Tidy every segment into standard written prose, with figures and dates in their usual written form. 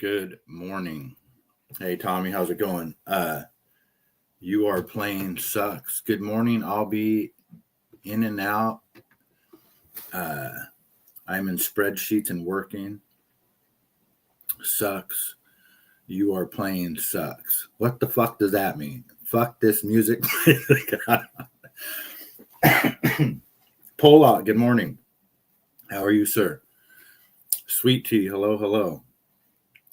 Good morning. Hey Tommy, how's it going? You are playing sucks. Good morning. I'll be in and out. Uh, I'm in spreadsheets and working. Sucks. You are playing sucks. What the fuck does that mean? Fuck this music. Pollock, good morning. How are you, sir? Sweet tea, hello, hello.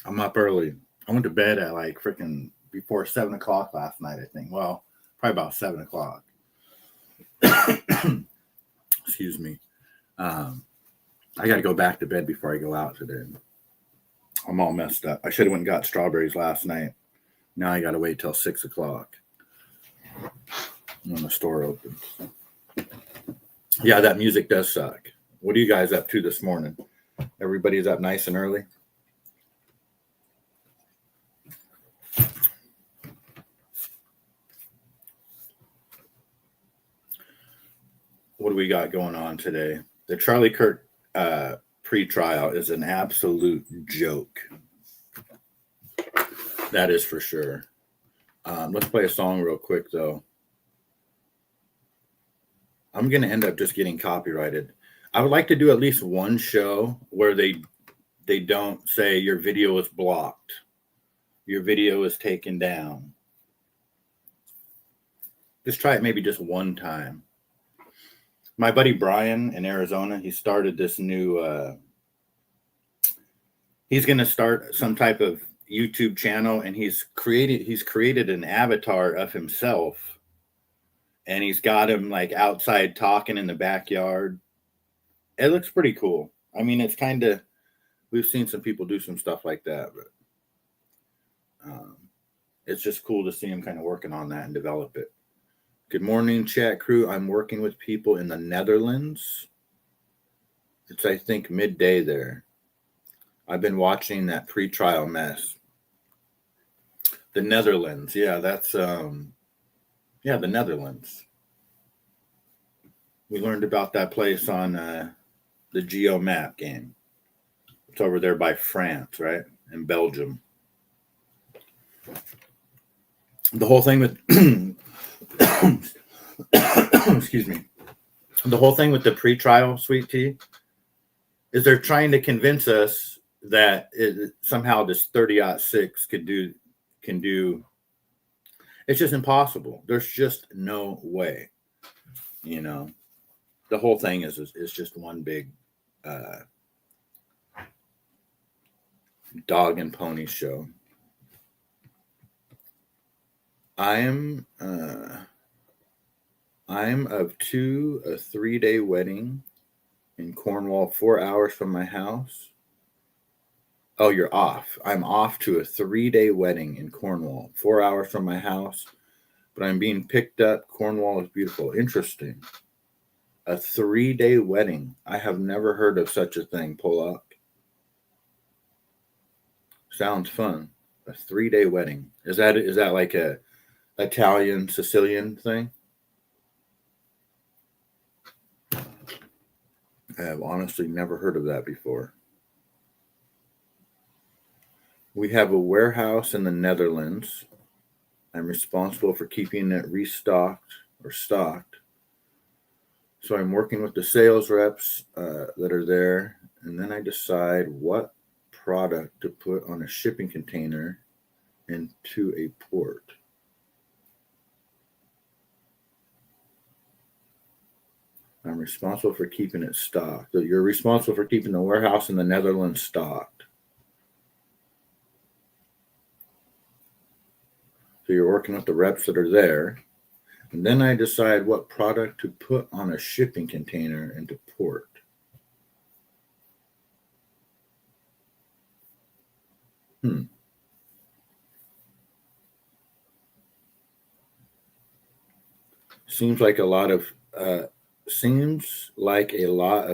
I'm up early. I went to bed at like freaking before 7 o'clock last night, I think. Well, probably about 7 o'clock. Excuse me. I got to go back to bed before I go out today. I'm all messed up. I should have went and got strawberries last night. Now I got to wait till 6 o'clock when the store opens. Yeah, that music does suck. What are you guys up to this morning? Everybody's up nice and early? What do we got going on today? The Charlie Kirk pre-trial is an absolute joke. That is for sure. Let's play a song real quick, though. I'm going to end up just getting copyrighted. I would like to do at least one show where they don't say your video is blocked. Your video is taken down. Just try it maybe just one time. My buddy Brian in Arizona, he started this new, he's going to start some type of YouTube channel, and he's created an avatar of himself, and he's got him like outside talking in the backyard. It looks pretty cool. I mean, it's kind of, we've seen some people do some stuff like that, but it's just cool to see him kind of working on that and develop it. Good morning, chat crew. I'm working with people in the Netherlands. It's, I think, midday there. I've been watching that pre-trial mess. The Netherlands. Yeah, that's, the Netherlands. We learned about that place on the Geo Map game. It's over there by France, right? And Belgium. The whole thing with... excuse me. The whole thing with the pre-trial, Sweet Tea, is they're trying to convince us that somehow this 30-06 can do. It's just impossible. There's just no way. You know, the whole thing is just one big dog and pony show. I'm to a 3-day wedding in Cornwall, 4 hours from my house. Oh, you're off. I'm off to a 3-day wedding in Cornwall, 4 hours from my house, but I'm being picked up. Cornwall is beautiful. Interesting. A 3-day wedding. I have never heard of such a thing, Pollock. Sounds fun. A 3-day wedding. Is that like a Italian Sicilian thing? I have honestly never heard of that before. We have a warehouse in the Netherlands. I'm responsible for keeping it restocked or stocked. So I'm working with the sales reps that are there, and then I decide what product to put on a shipping container into a port. I'm responsible for keeping it stocked. So you're responsible for keeping the warehouse in the Netherlands stocked. So you're working with the reps that are there. And then I decide what product to put on a shipping container into port. Seems like a lot of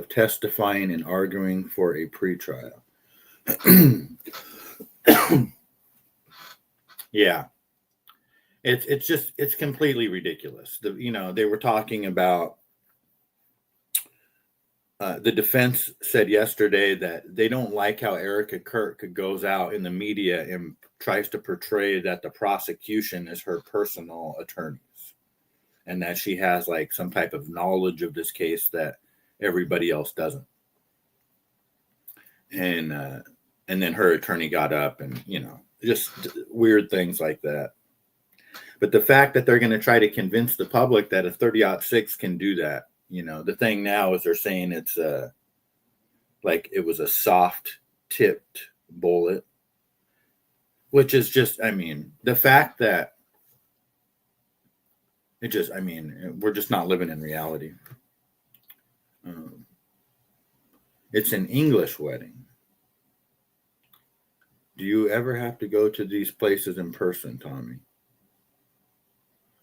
testifying and arguing for a pretrial. Yeah. It's completely ridiculous. They were talking about The defense said yesterday that they don't like how Erica Kirk goes out in the media and tries to portray that the prosecution is her personal attorneys and that she has like some type of knowledge of this case that everybody else doesn't. And then her attorney got up and, just weird things like that. But the fact that they're going to try to convince the public that a 30-06 can do that, the thing now is they're saying it's like it was a soft tipped bullet, which is just, the fact that we're just not living in reality. It's an English wedding. Do you ever have to go to these places in person, Tommy?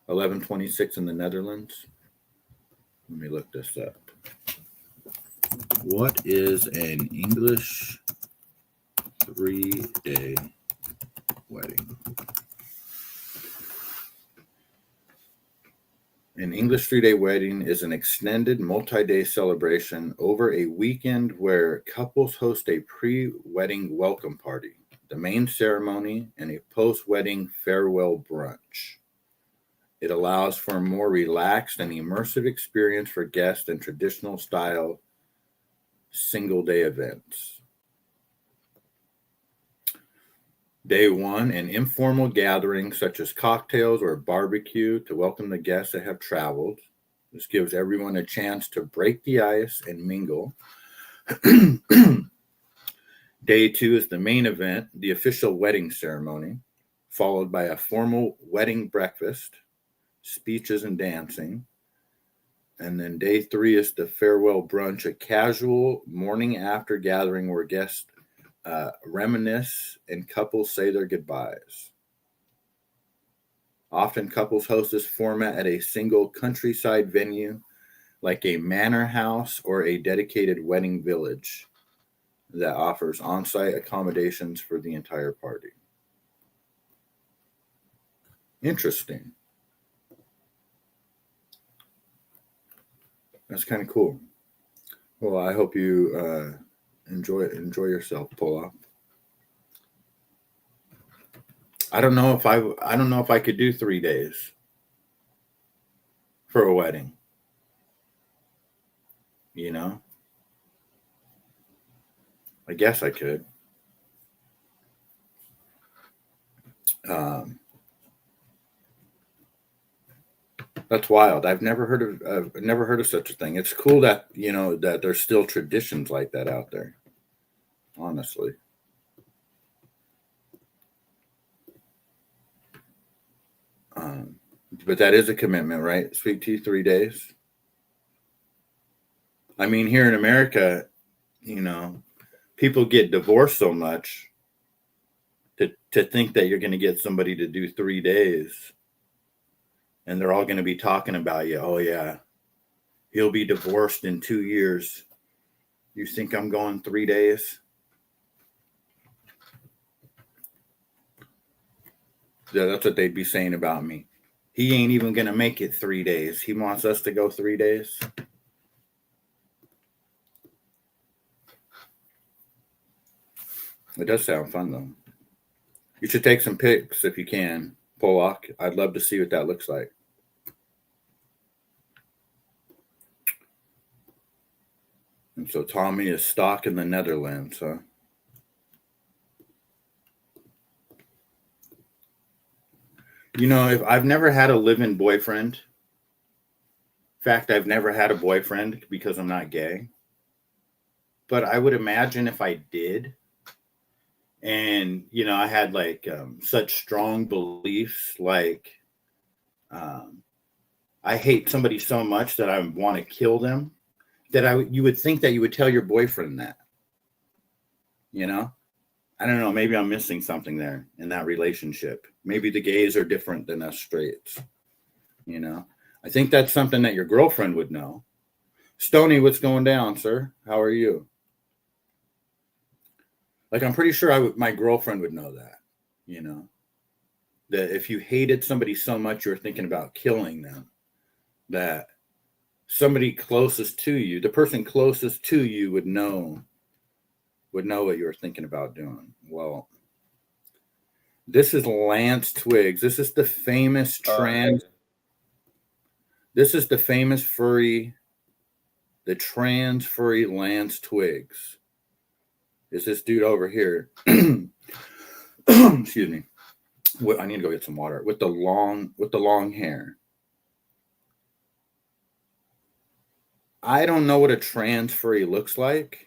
1126 in the Netherlands. Let me look this up. What is an English 3-day wedding? An English 3-day wedding is an extended multi-day celebration over a weekend where couples host a pre-wedding welcome party, the main ceremony, and a post-wedding farewell brunch. It allows for a more relaxed and immersive experience for guests than traditional style single-day events. Day 1, an informal gathering such as cocktails or barbecue to welcome the guests that have traveled. This gives everyone a chance to break the ice and mingle. Day 2 is the main event, the official wedding ceremony, followed by a formal wedding breakfast, speeches and dancing. And then day 3 is the farewell brunch, a casual morning after gathering where guests reminisce and couples say their goodbyes. Often couples host this format at a single countryside venue like a manor house or a dedicated wedding village that offers on-site accommodations for the entire party. Interesting. That's kind of cool. Well, I hope you enjoy yourself, Polak. I don't know if I could do 3 days for a wedding. I guess I could. That's wild. I've never heard of such a thing. It's cool that that there's still traditions like that out there. Honestly. But that is a commitment, right? Sweet tea, 3 days. Here in America, people get divorced so much to think that you're going to get somebody to do 3 days. And they're all going to be talking about you. Oh, yeah, he'll be divorced in 2 years. You think I'm going 3 days? Yeah, that's what they'd be saying about me. He ain't even going to make it 3 days. He wants us to go 3 days. It does sound fun, though. You should take some pics if you can, Polak. I'd love to see what that looks like. And so Tommy is stuck in the Netherlands, huh? If I've never had a live-in boyfriend. In fact, I've never had a boyfriend because I'm not gay. But I would imagine if I did, and I had like such strong beliefs, like I hate somebody so much that I want to kill them, that you would think that you would tell your boyfriend that. I don't know. Maybe I'm missing something there in that relationship. Maybe the gays are different than us straights. I think that's something that your girlfriend would know. Stony, what's going down, sir? How are you? Like, I'm pretty sure my girlfriend would know that, that if you hated somebody so much, you're thinking about killing them, that somebody closest to you, the person closest to you would know what you were thinking about doing. Well, this is Lance Twiggs. This is the famous This is the famous furry, the trans furry Lance Twiggs. Is this dude over here? Excuse me. I need to go get some water. With the long hair. I don't know what a trans furry looks like.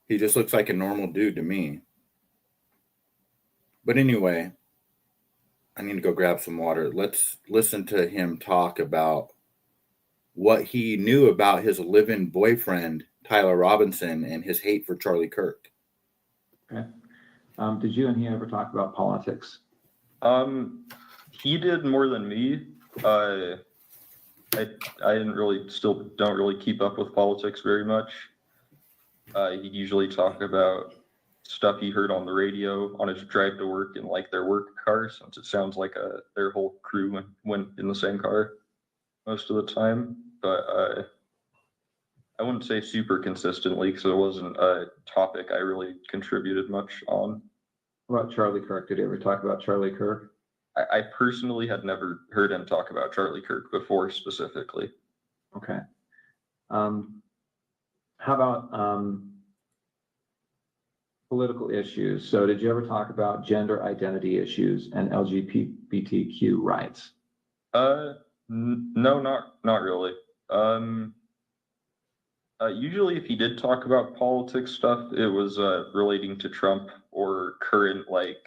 He just looks like a normal dude to me. But anyway, I need to go grab some water. Let's listen to him talk about what he knew about his live-in boyfriend, Tyler Robinson, and his hate for Charlie Kirk. Okay. Did you and he ever talk about politics? He did more than me. I don't really keep up with politics very much. He'd usually talk about stuff he heard on the radio on his drive to work in like their work car, since it sounds like their whole crew went in the same car most of the time. But I wouldn't say super consistently, because it wasn't a topic I really contributed much on. What about Charlie Kirk? Did he ever talk about Charlie Kirk? I personally had never heard him talk about Charlie Kirk before specifically. Okay. How about political issues? So did you ever talk about gender identity issues and LGBTQ rights? No, not really. Usually if he did talk about politics stuff, it was relating to Trump or current like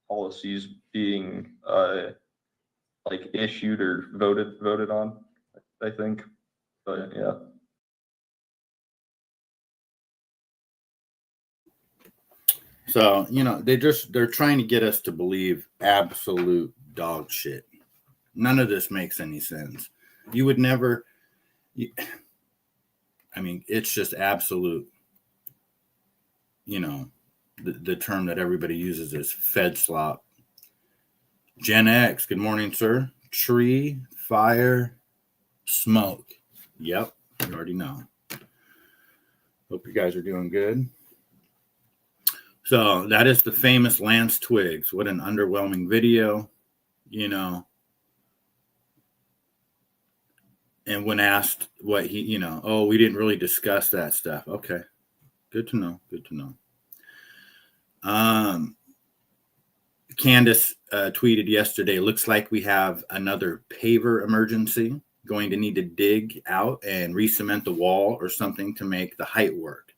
policies being like issued or voted on, I think. But yeah. So, they're trying to get us to believe absolute dog shit. None of this makes any sense. You would never, it's just absolute, the term that everybody uses is Fed slop. Gen X, good morning, sir. Tree, fire, smoke. Yep, you already know. Hope you guys are doing good. So that is the famous Lance Twiggs. What an underwhelming video, And when asked what he, we didn't really discuss that stuff. Okay. Good to know. Candace tweeted yesterday, looks like we have another paver emergency. Going to need to dig out and re-cement the wall or something to make the height work.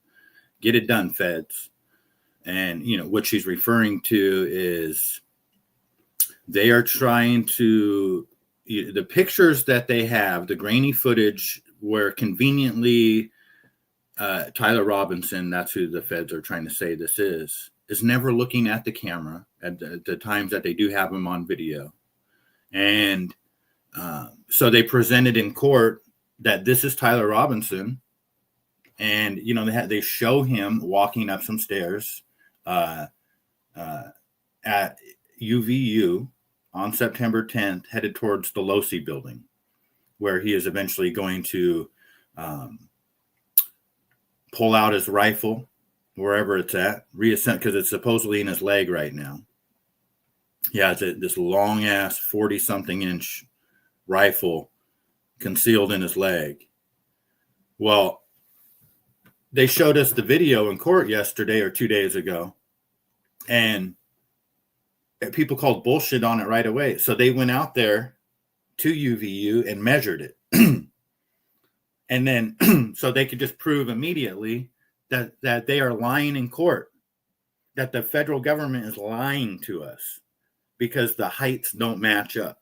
Get it done, feds. And, what she's referring to is they are trying to, the pictures that they have, the grainy footage where conveniently Tyler Robinson, that's who the feds are trying to say this is never looking at the camera at the times that they do have him on video. And so they presented in court that this is Tyler Robinson. And, they show him walking up some stairs at UVU on September 10th, headed towards the Losi building, where he is eventually going to pull out his rifle, wherever it's at, reascend, because it's supposedly in his leg right now. Yeah, it's this long-ass 40-something inch rifle concealed in his leg. Well, they showed us the video in court yesterday or 2 days ago, and people called bullshit on it right away. So they went out there to UVU and measured it. And then so they could just prove immediately that they are lying in court, that the federal government is lying to us because the heights don't match up.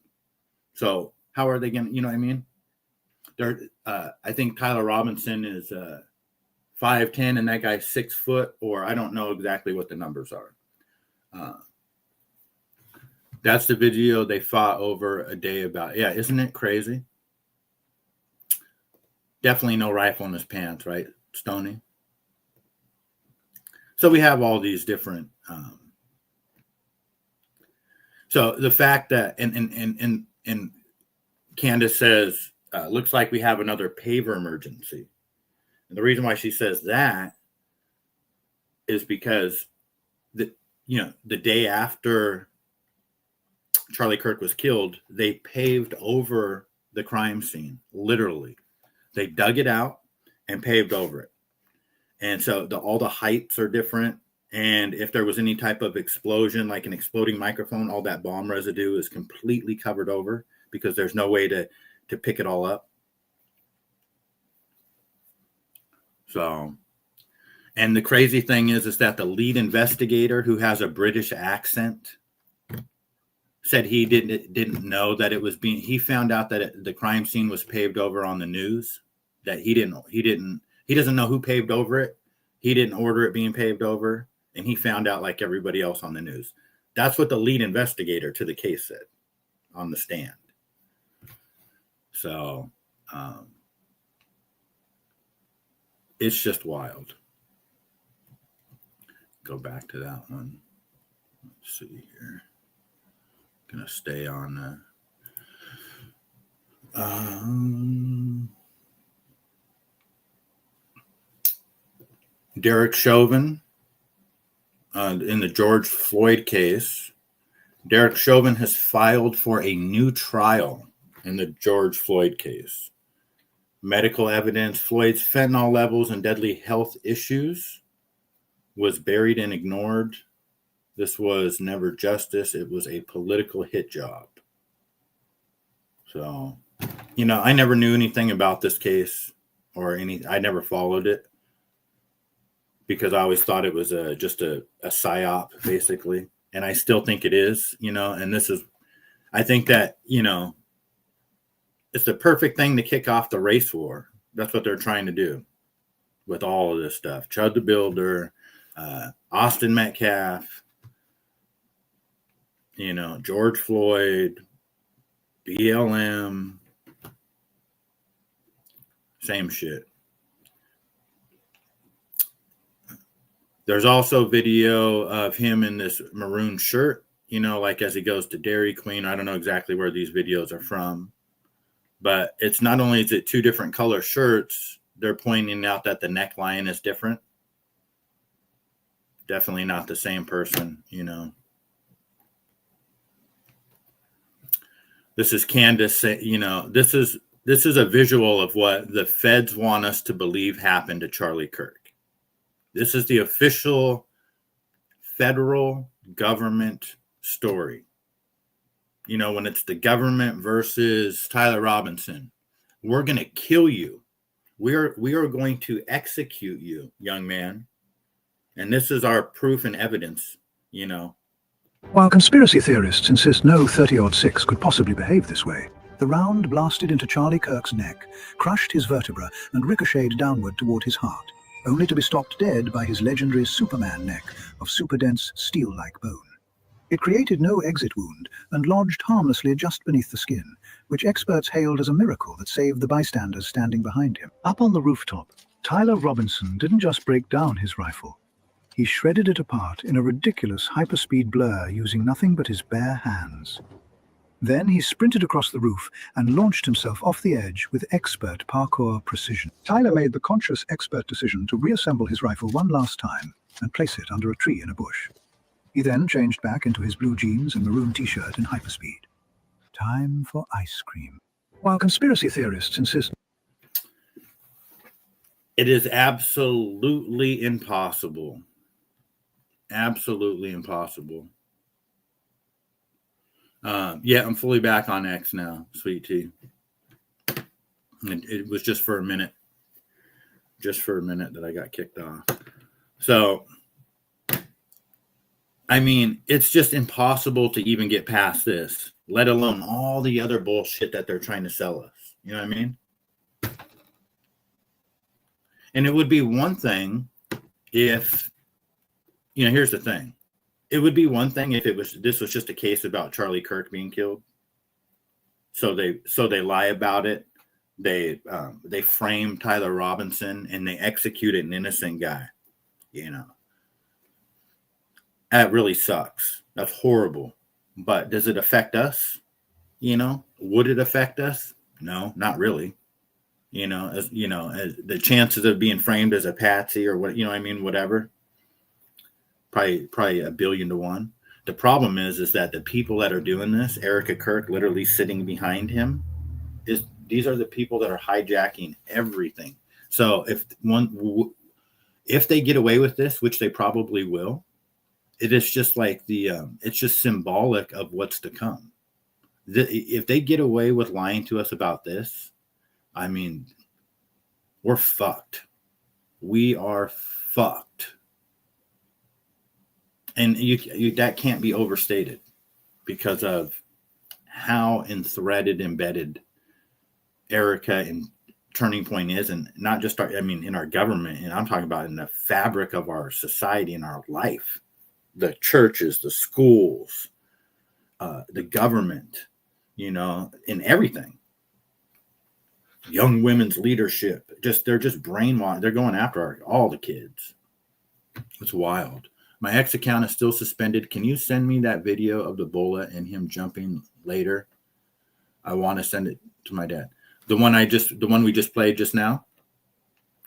So how are they going to, you know what I mean? I think Tyler Robinson is 5'10", and that guy's 6 foot, or I don't know exactly what the numbers are. That's the video they fought over a day about. Yeah, isn't it crazy? Definitely no rifle in his pants, right, Stoney? So we have all these different. So the fact that and Candace says, looks like we have another paver emergency. And the reason why she says that is because the day after Charlie Kirk was killed, they paved over the crime scene. Literally, they dug it out and paved over it. And so all the heights are different. And if there was any type of explosion, like an exploding microphone, all that bomb residue is completely covered over because there's no way to pick it all up. So, and the crazy thing is that the lead investigator, who has a British accent, said he didn't know that it was being. He found out that the crime scene was paved over on the news. That he doesn't know who paved over it. He didn't order it being paved over, and he found out like everybody else on the news. That's what the lead investigator to the case said on the stand. So, it's just wild. Go back to that one. Let's see here. Gonna stay on Derek Chauvin in the George Floyd case. Derek Chauvin has filed for a new trial in the George Floyd case. Medical evidence, Floyd's fentanyl levels and deadly health issues was buried and ignored. This was never justice. It was a political hit job. So, I never knew anything about this case I never followed it because I always thought it was just a psyop, basically. And I still think it is, and I think that, it's the perfect thing to kick off the race war. That's what they're trying to do with all of this stuff. Chud the Builder, Austin Metcalf, George Floyd, BLM, same shit. There's also video of him in this maroon shirt, like as he goes to Dairy Queen. I don't know exactly where these videos are from. But it's not only is it two different color shirts, they're pointing out that the neckline is different. Definitely not the same person, This is Candace, this is a visual of what the feds want us to believe happened to Charlie Kirk. This is the official federal government story. When it's the government versus Tyler Robinson, we're going to kill you. We are going to execute you, young man. And this is our proof and evidence, While conspiracy theorists insist no 30-06 could possibly behave this way, the round blasted into Charlie Kirk's neck, crushed his vertebra, and ricocheted downward toward his heart, only to be stopped dead by his legendary Superman neck of super-dense steel-like bone. It created no exit wound and lodged harmlessly just beneath the skin, which experts hailed as a miracle that saved the bystanders standing behind him. Up on the rooftop, Tyler Robinson didn't just break down his rifle. He shredded it apart in a ridiculous hyperspeed blur using nothing but his bare hands. Then he sprinted across the roof and launched himself off the edge with expert parkour precision. Tyler made the conscious expert decision to reassemble his rifle one last time and place it under a tree in a bush. He then changed back into his blue jeans and maroon t-shirt in hyperspeed. Time for ice cream. While conspiracy theorists insist... It is absolutely impossible. Absolutely impossible. Yeah, I'm fully back on X now, sweet tea. It was just for a minute. Just for a minute that I got kicked off. So... it's just impossible to even get past this, let alone all the other bullshit that they're trying to sell us. You know what I mean? And it would be one thing if, here's the thing. It would be one thing if this was just a case about Charlie Kirk being killed. So they lie about it. They frame Tyler Robinson and they execute an innocent guy. That really sucks. That's horrible. But does it affect us? Would it affect us? No, not really. As the chances of being framed as a patsy or what, whatever, probably 1,000,000,000 to 1. The problem is that the people that are doing this, Erica Kirk literally sitting behind him, these are the people that are hijacking everything. So if they get away with this, which they probably will, it is just like it's just symbolic of what's to come. If they get away with lying to us about this, I mean, we're fucked. We are fucked. And that can't be overstated because of how embedded Erica and Turning Point is, and not just in our government, and I'm talking about in the fabric of our society and our life, the churches, the schools, the government, in everything. Young women's leadership, they're just brainwashed. They're going after all the kids. It's wild. My ex account is still suspended. Can you send me that video of the bullet and him jumping later? I want to send it to my dad. The one we just played just now?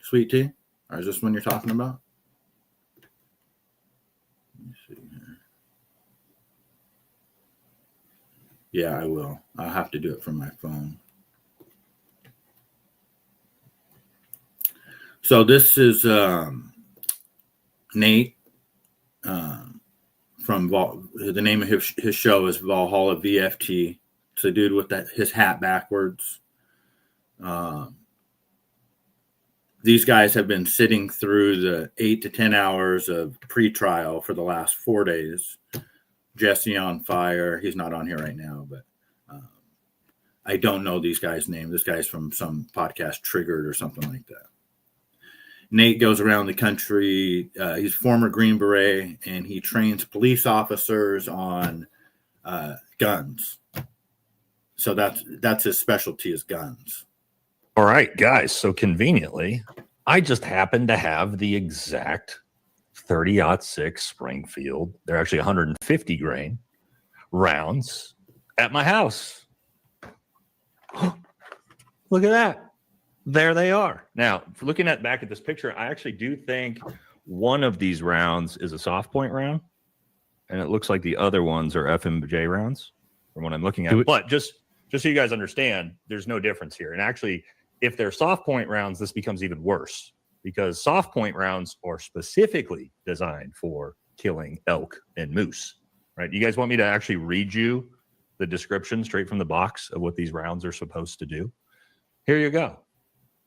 Sweet Tea? Or is this one you're talking about? Let me see here. Yeah, I will. I'll have to do it from my phone. So this is Nate from the name of his show is Valhalla VFT. It's a dude with his hat backwards. These guys have been sitting through the 8 to 10 hours of pre-trial for the last 4 days. Jesse on fire. He's not on here right now, but I don't know these guys' names. This guy's from some podcast, Triggered or something like that. Nate goes around the country. He's a former Green Beret, and he trains police officers on guns. So that's his specialty is guns. All right, guys. So conveniently, I just happen to have the exact 30-06 Springfield. They're actually 150 grain rounds at my house. Look at that. There they are. Now, looking back at this picture, I actually do think one of these rounds is a soft point round, and it looks like the other ones are FMJ rounds from what I'm looking at. But just so you guys understand, there's no difference here. And actually, if they're soft point rounds, this becomes even worse because soft point rounds are specifically designed for killing elk and moose, right? You guys want me to actually read you the description straight from the box of what these rounds are supposed to do? Here you go.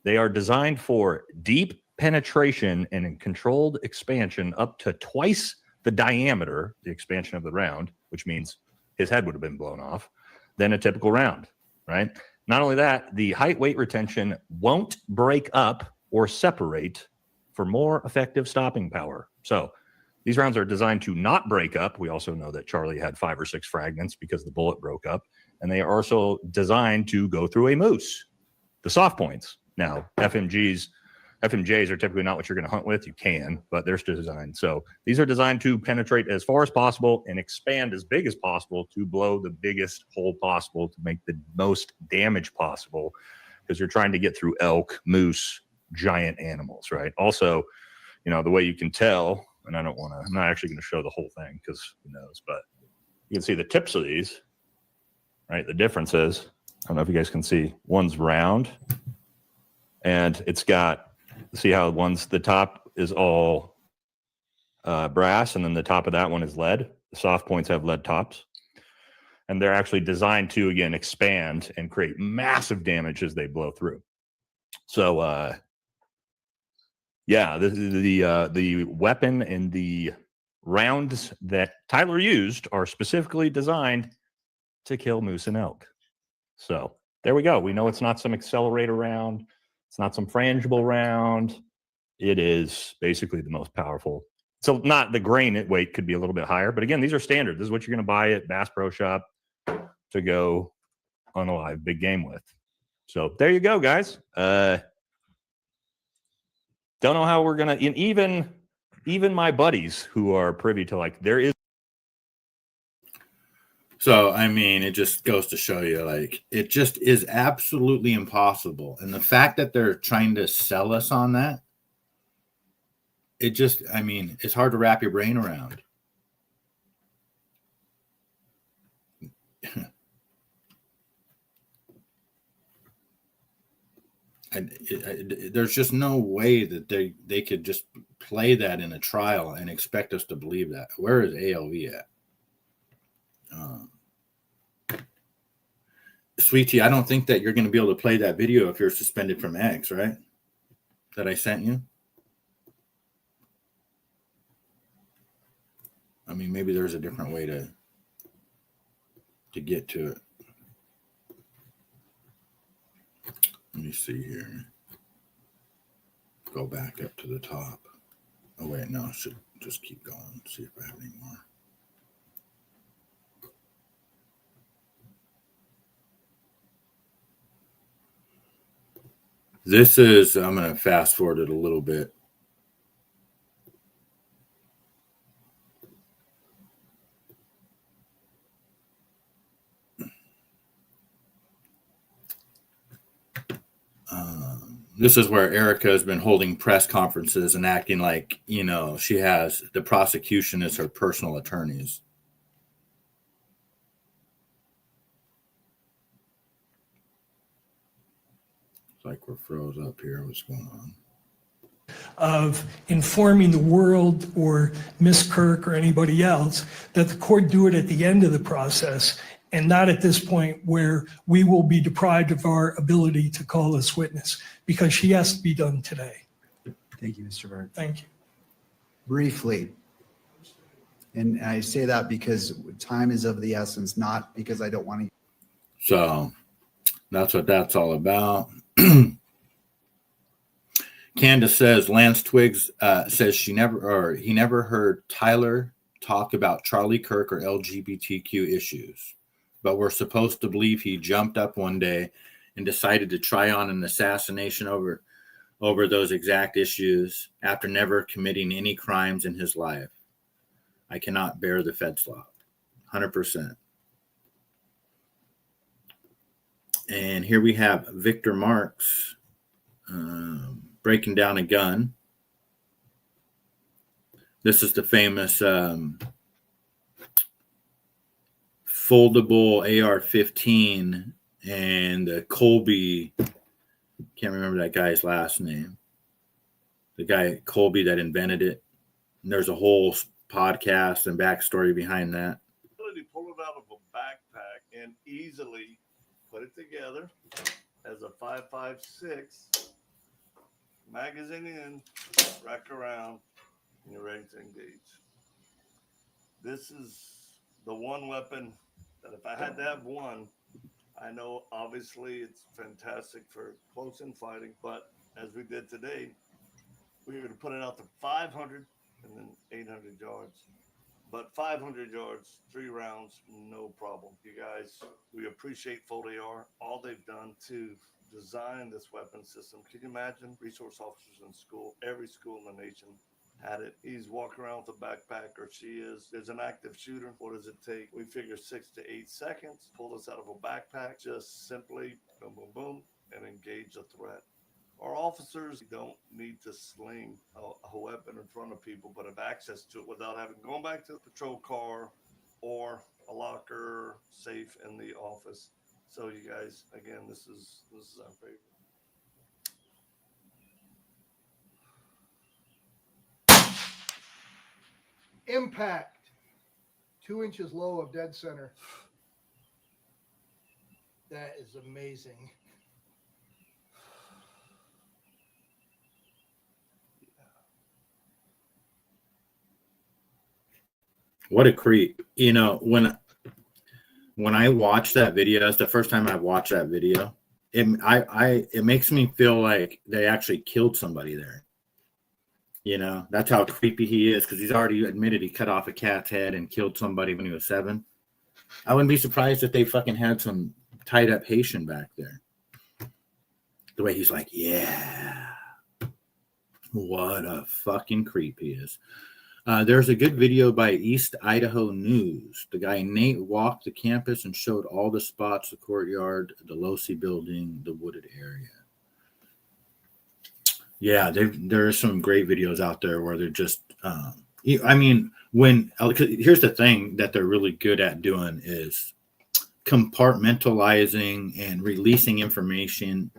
They are designed for deep penetration and in controlled expansion up to twice the diameter, the expansion of the round, which means his head would have been blown off, than a typical round, right? Not only that, the height weight retention won't break up or separate for more effective stopping power. So these rounds are designed to not break up. We also know that Charlie had 5 or 6 fragments because the bullet broke up. And they are also designed to go through a moose, the soft points. Now, FMJs are typically not what you're going to hunt with. You can, but they're still designed. So these are designed to penetrate as far as possible and expand as big as possible to blow the biggest hole possible to make the most damage possible because you're trying to get through elk, moose, giant animals, right? Also, the way you can tell, and I'm not actually going to show the whole thing because who knows, but you can see the tips of these, right? The difference is, I don't know if you guys can see, one's round. And it's got, see how the top is all brass, and then the top of that one is lead. The soft points have lead tops. And they're actually designed to, again, expand and create massive damage as they blow through. So, the weapon and the rounds that Tyler used are specifically designed to kill moose and elk. So there we go. We know it's not some accelerator round. It's not some frangible round. It is basically the most powerful. So not the grain weight could be a little bit higher, but again, these are standard. This is what you're going to buy at Bass Pro Shop to go on a live big game with. So there you go, guys. Don't know how we're going to, even my buddies who are privy to there is. So, I mean, it just goes to show you, like, it just is absolutely impossible. And the fact that they're trying to sell us on that, it just, I mean, it's hard to wrap your brain around. There's just no way that they could just play that in a trial and expect us to believe that. Where is ALV at? Sweetie, I don't think that you're going to be able to play that video if you're suspended from X, right? That I sent you. I mean, maybe there's a different way to get to it. Let me see here. Go back up to the top. Oh, wait, no, I should just keep going. See if I have any more. This is, I'm going to fast forward it a little bit. This is where Erica has been holding press conferences and acting like, you know, she has the prosecution as her personal attorneys. It's like we're froze up here. What's going on? Of informing the world or Ms. Kirk or anybody else that the court do it at the end of the process and not at this point where we will be deprived of our ability to call this witness because she has to be done today. Thank you, Mr. Burt. Thank you. Briefly, and I say that because time is of the essence, not because I don't want to. So that's what that's all about. Candace says Lance Twiggs says he never heard Tyler talk about Charlie Kirk or LGBTQ issues, but we're supposed to believe he jumped up one day and decided to try on an assassination over those exact issues after never committing any crimes in his life. I cannot bear the Fed slop. 100%. And here we have Victor Marks breaking down a gun. This is the famous foldable AR-15 and the Colby. Can't remember that guy's last name. The guy Colby that invented it. And there's a whole podcast and backstory behind that. Pull it out of a backpack and easily put it together as a 5.56 magazine in, rack around, and you're ready to engage. This is the one weapon that if I had to have one, I know obviously it's fantastic for close in fighting, but as we did today, we were going to put it out to 500 and then 800 yards. But 500 yards, 3 rounds, no problem. You guys, we appreciate FoldAR, all they've done to design this weapon system. Can you imagine resource officers in school? Every school in the nation had it. He's walking around with a backpack, or she is. There's an active shooter. What does it take? We figure 6 to 8 seconds. Pull this out of a backpack. Just simply boom, boom, boom, and engage the threat. Our officers don't need to sling a weapon in front of people, but have access to it without having going back to the patrol car or a locker safe in the office. So you guys, again, this is our favorite. Impact, 2 inches low of dead center. That is amazing. What a creep. You know, when I watch that video, that's the first time I've watched that video. It makes me feel like they actually killed somebody there. You know, that's how creepy he is, because he's already admitted he cut off a cat's head and killed somebody when he was 7. I wouldn't be surprised if they fucking had some tied up Haitian back there. The way he's like, yeah. What a fucking creep he is. There's a good video by East Idaho News. The guy Nate walked the campus and showed all the spots, the courtyard, the Losi building, the wooded area. Yeah, there are some great videos out there where they're just, I mean, here's the thing that they're really good at doing is compartmentalizing and releasing information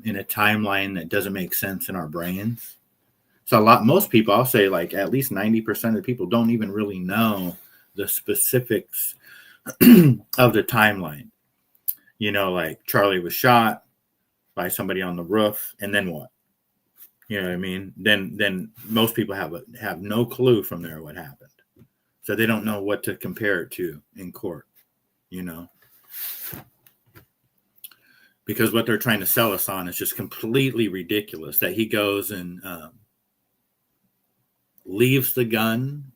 in a timeline that doesn't make sense in our brains. So most people, I'll say like at least 90% of people don't even really know the specifics of the timeline. You know, like Charlie was shot by somebody on the roof, and then what? You know what I mean? Then most people have no clue from there what happened. So they don't know what to compare it to in court, you know? Because what they're trying to sell us on is just completely ridiculous, that he goes and leaves the gun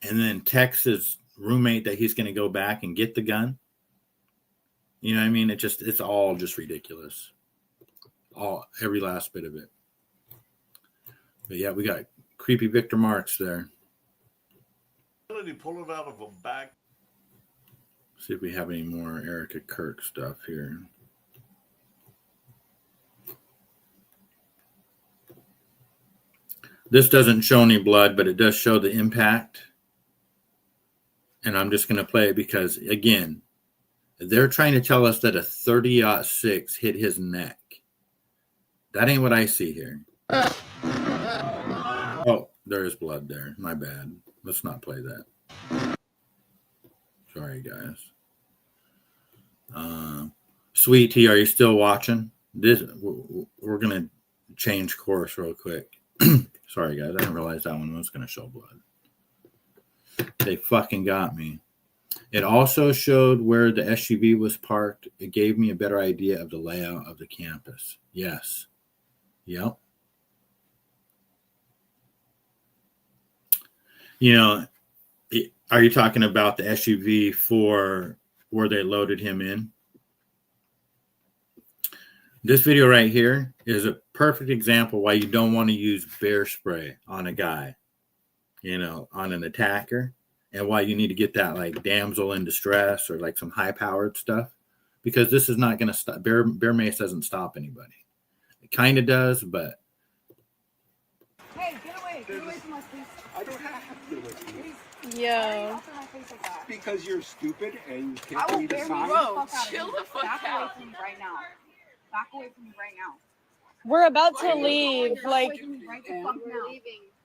and then texts his roommate that he's going to go back and get the gun. You know what I mean? It's all just ridiculous. Every last bit of it. But yeah, we got creepy Victor Marks there. He pulled it out of a back. See if we have any more Erica Kirk stuff here. This doesn't show any blood, but it does show the impact. And I'm just going to play it because, again, they're trying to tell us that a 30-06 hit his neck. That ain't what I see here. Oh, there is blood there. My bad. Let's not play that. Sorry, guys. Sweet Tea, are you still watching? We're going to change course real quick. Sorry, guys. I didn't realize that one was going to show blood. They fucking got me. It also showed where the SUV was parked. It gave me a better idea of the layout of the campus. Yes. Yep. You know, are you talking about the SUV for where they loaded him in? This video right here is a perfect example why you don't want to use bear spray on a guy, you know, on an attacker, and why you need to get that like damsel in distress or like some high powered stuff, because this is not going to stop. Bear mace doesn't stop anybody. It kind of does, but. Hey, get away from us, please. I don't have to do it. Yo. Because you're stupid and you I can't will read a bear me sign. Bro, chill the fuck out. Back away from me right now. Back away from me right now. We're about to leave. Like, Right the fuck now.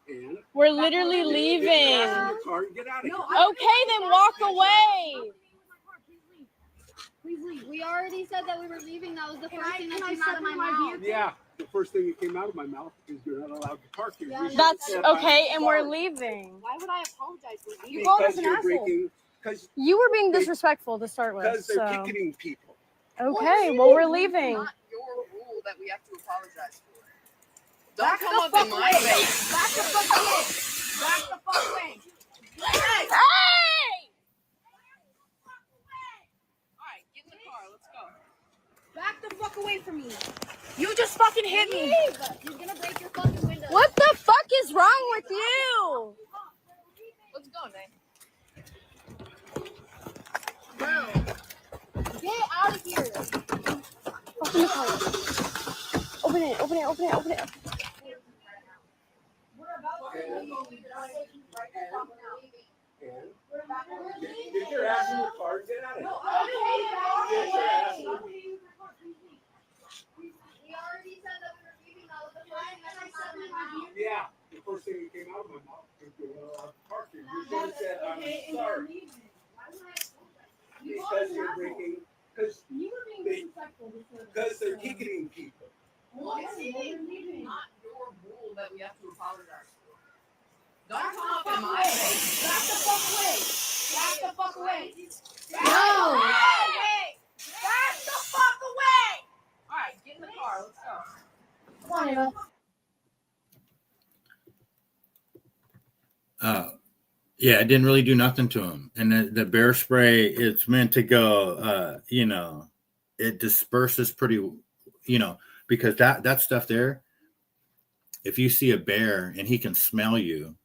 And we're literally get leaving. your ass in the car and get out of here. Okay, then walk away. Please leave. We already said that we were leaving. That was the first thing that came out of my mouth. Yeah, the first thing that came out of my mouth is you're not allowed to park here. Yeah, That's okay, and we're leaving. Why would I apologize for you? You called us Because an you're asshole. breaking, because You were being disrespectful to start with. they're So picketing people. okay, well we're leaving. Not your rule that we have to apologize for. Don't come up in my face. Back the fuck away. Back the fuck away. Hey! Alright, get in the car. Let's go. Back the fuck away from me. You just fucking hit me. He's gonna break your fucking window. What the fuck is wrong with you? Let's go, man. Bro. Get out of here. Open the car. Open it. Get your ass in the car and get out of here. Get your ass in the car. We already said that we were leaving. That was the first thing that I said in my mouth. Yeah, the first thing that came out of my mouth was you're not allowed to park here. You should have said, I'm sorry. Because you're breaking, because they're ticketing people. Well, it's not your rule that we have to apologize for. Don't come up in my face. Back the fuck away. Back the fuck away. No. Back the fuck away. All right, get in the car. Let's go. Come on, Ava. Yeah, it didn't really do nothing to him. And the bear spray, it's meant to go, you know, it disperses pretty, you know, because that stuff there, if you see a bear and he can smell you,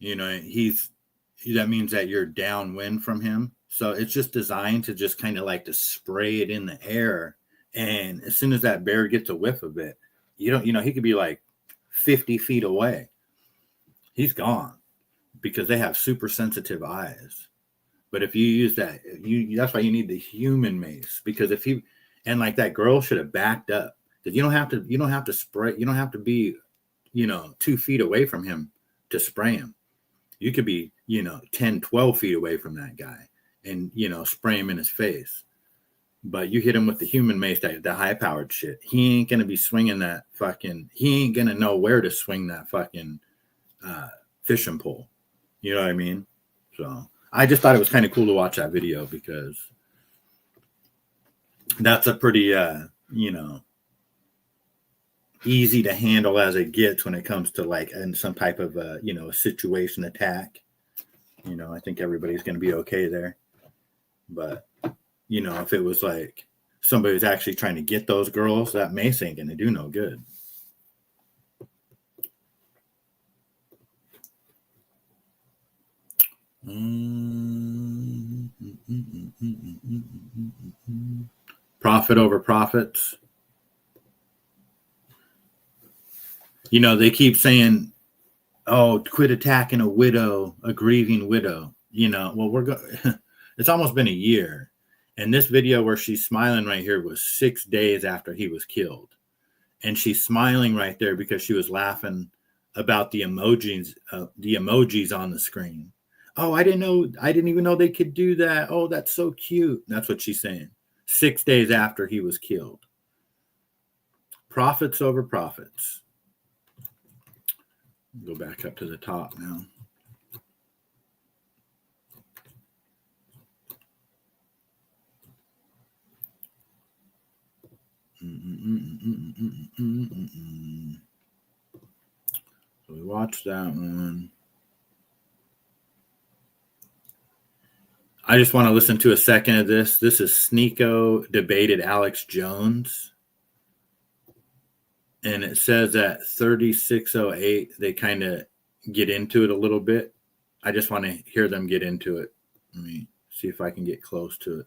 that means that you're downwind from him. So it's just designed to just kind of like to spray it in the air. And as soon as that bear gets a whiff of it, he could be like 50 feet away. He's gone because they have super sensitive eyes. But if you use that, that's why you need the human mace, because like that girl should have backed up, because you don't have to spray. You don't have to be, 2 feet away from him to spray him. You could be, 10, 12 feet away from that guy and, spray him in his face. But you hit him with the human mace, the high powered shit. He ain't going to be swinging that he ain't going to know where to swing that fucking fishing pole. You know what I mean? So I just thought it was kind of cool to watch that video, because that's a pretty, easy to handle as it gets when it comes to like in some type of, a situation attack. I think everybody's going to be okay there. But, if it was like somebody was actually trying to get those girls, that mace ain't going to do no good. Profit over profits. They keep saying, "Oh, quit attacking a widow, a grieving widow." Well, it's almost been a year, and this video where she's smiling right here was 6 days after he was killed, and she's smiling right there because she was laughing about the emojis on the screen. Oh, I didn't even know they could do that. Oh, that's so cute. That's what she's saying. 6 days after he was killed. Profits over profits. Go back up to the top now. So we watched that one. I just want to listen to a second of this. This is Sneeko debated Alex Jones. And it says at 36:08, they kind of get into it a little bit. I just want to hear them get into it. Let me see if I can get close to it.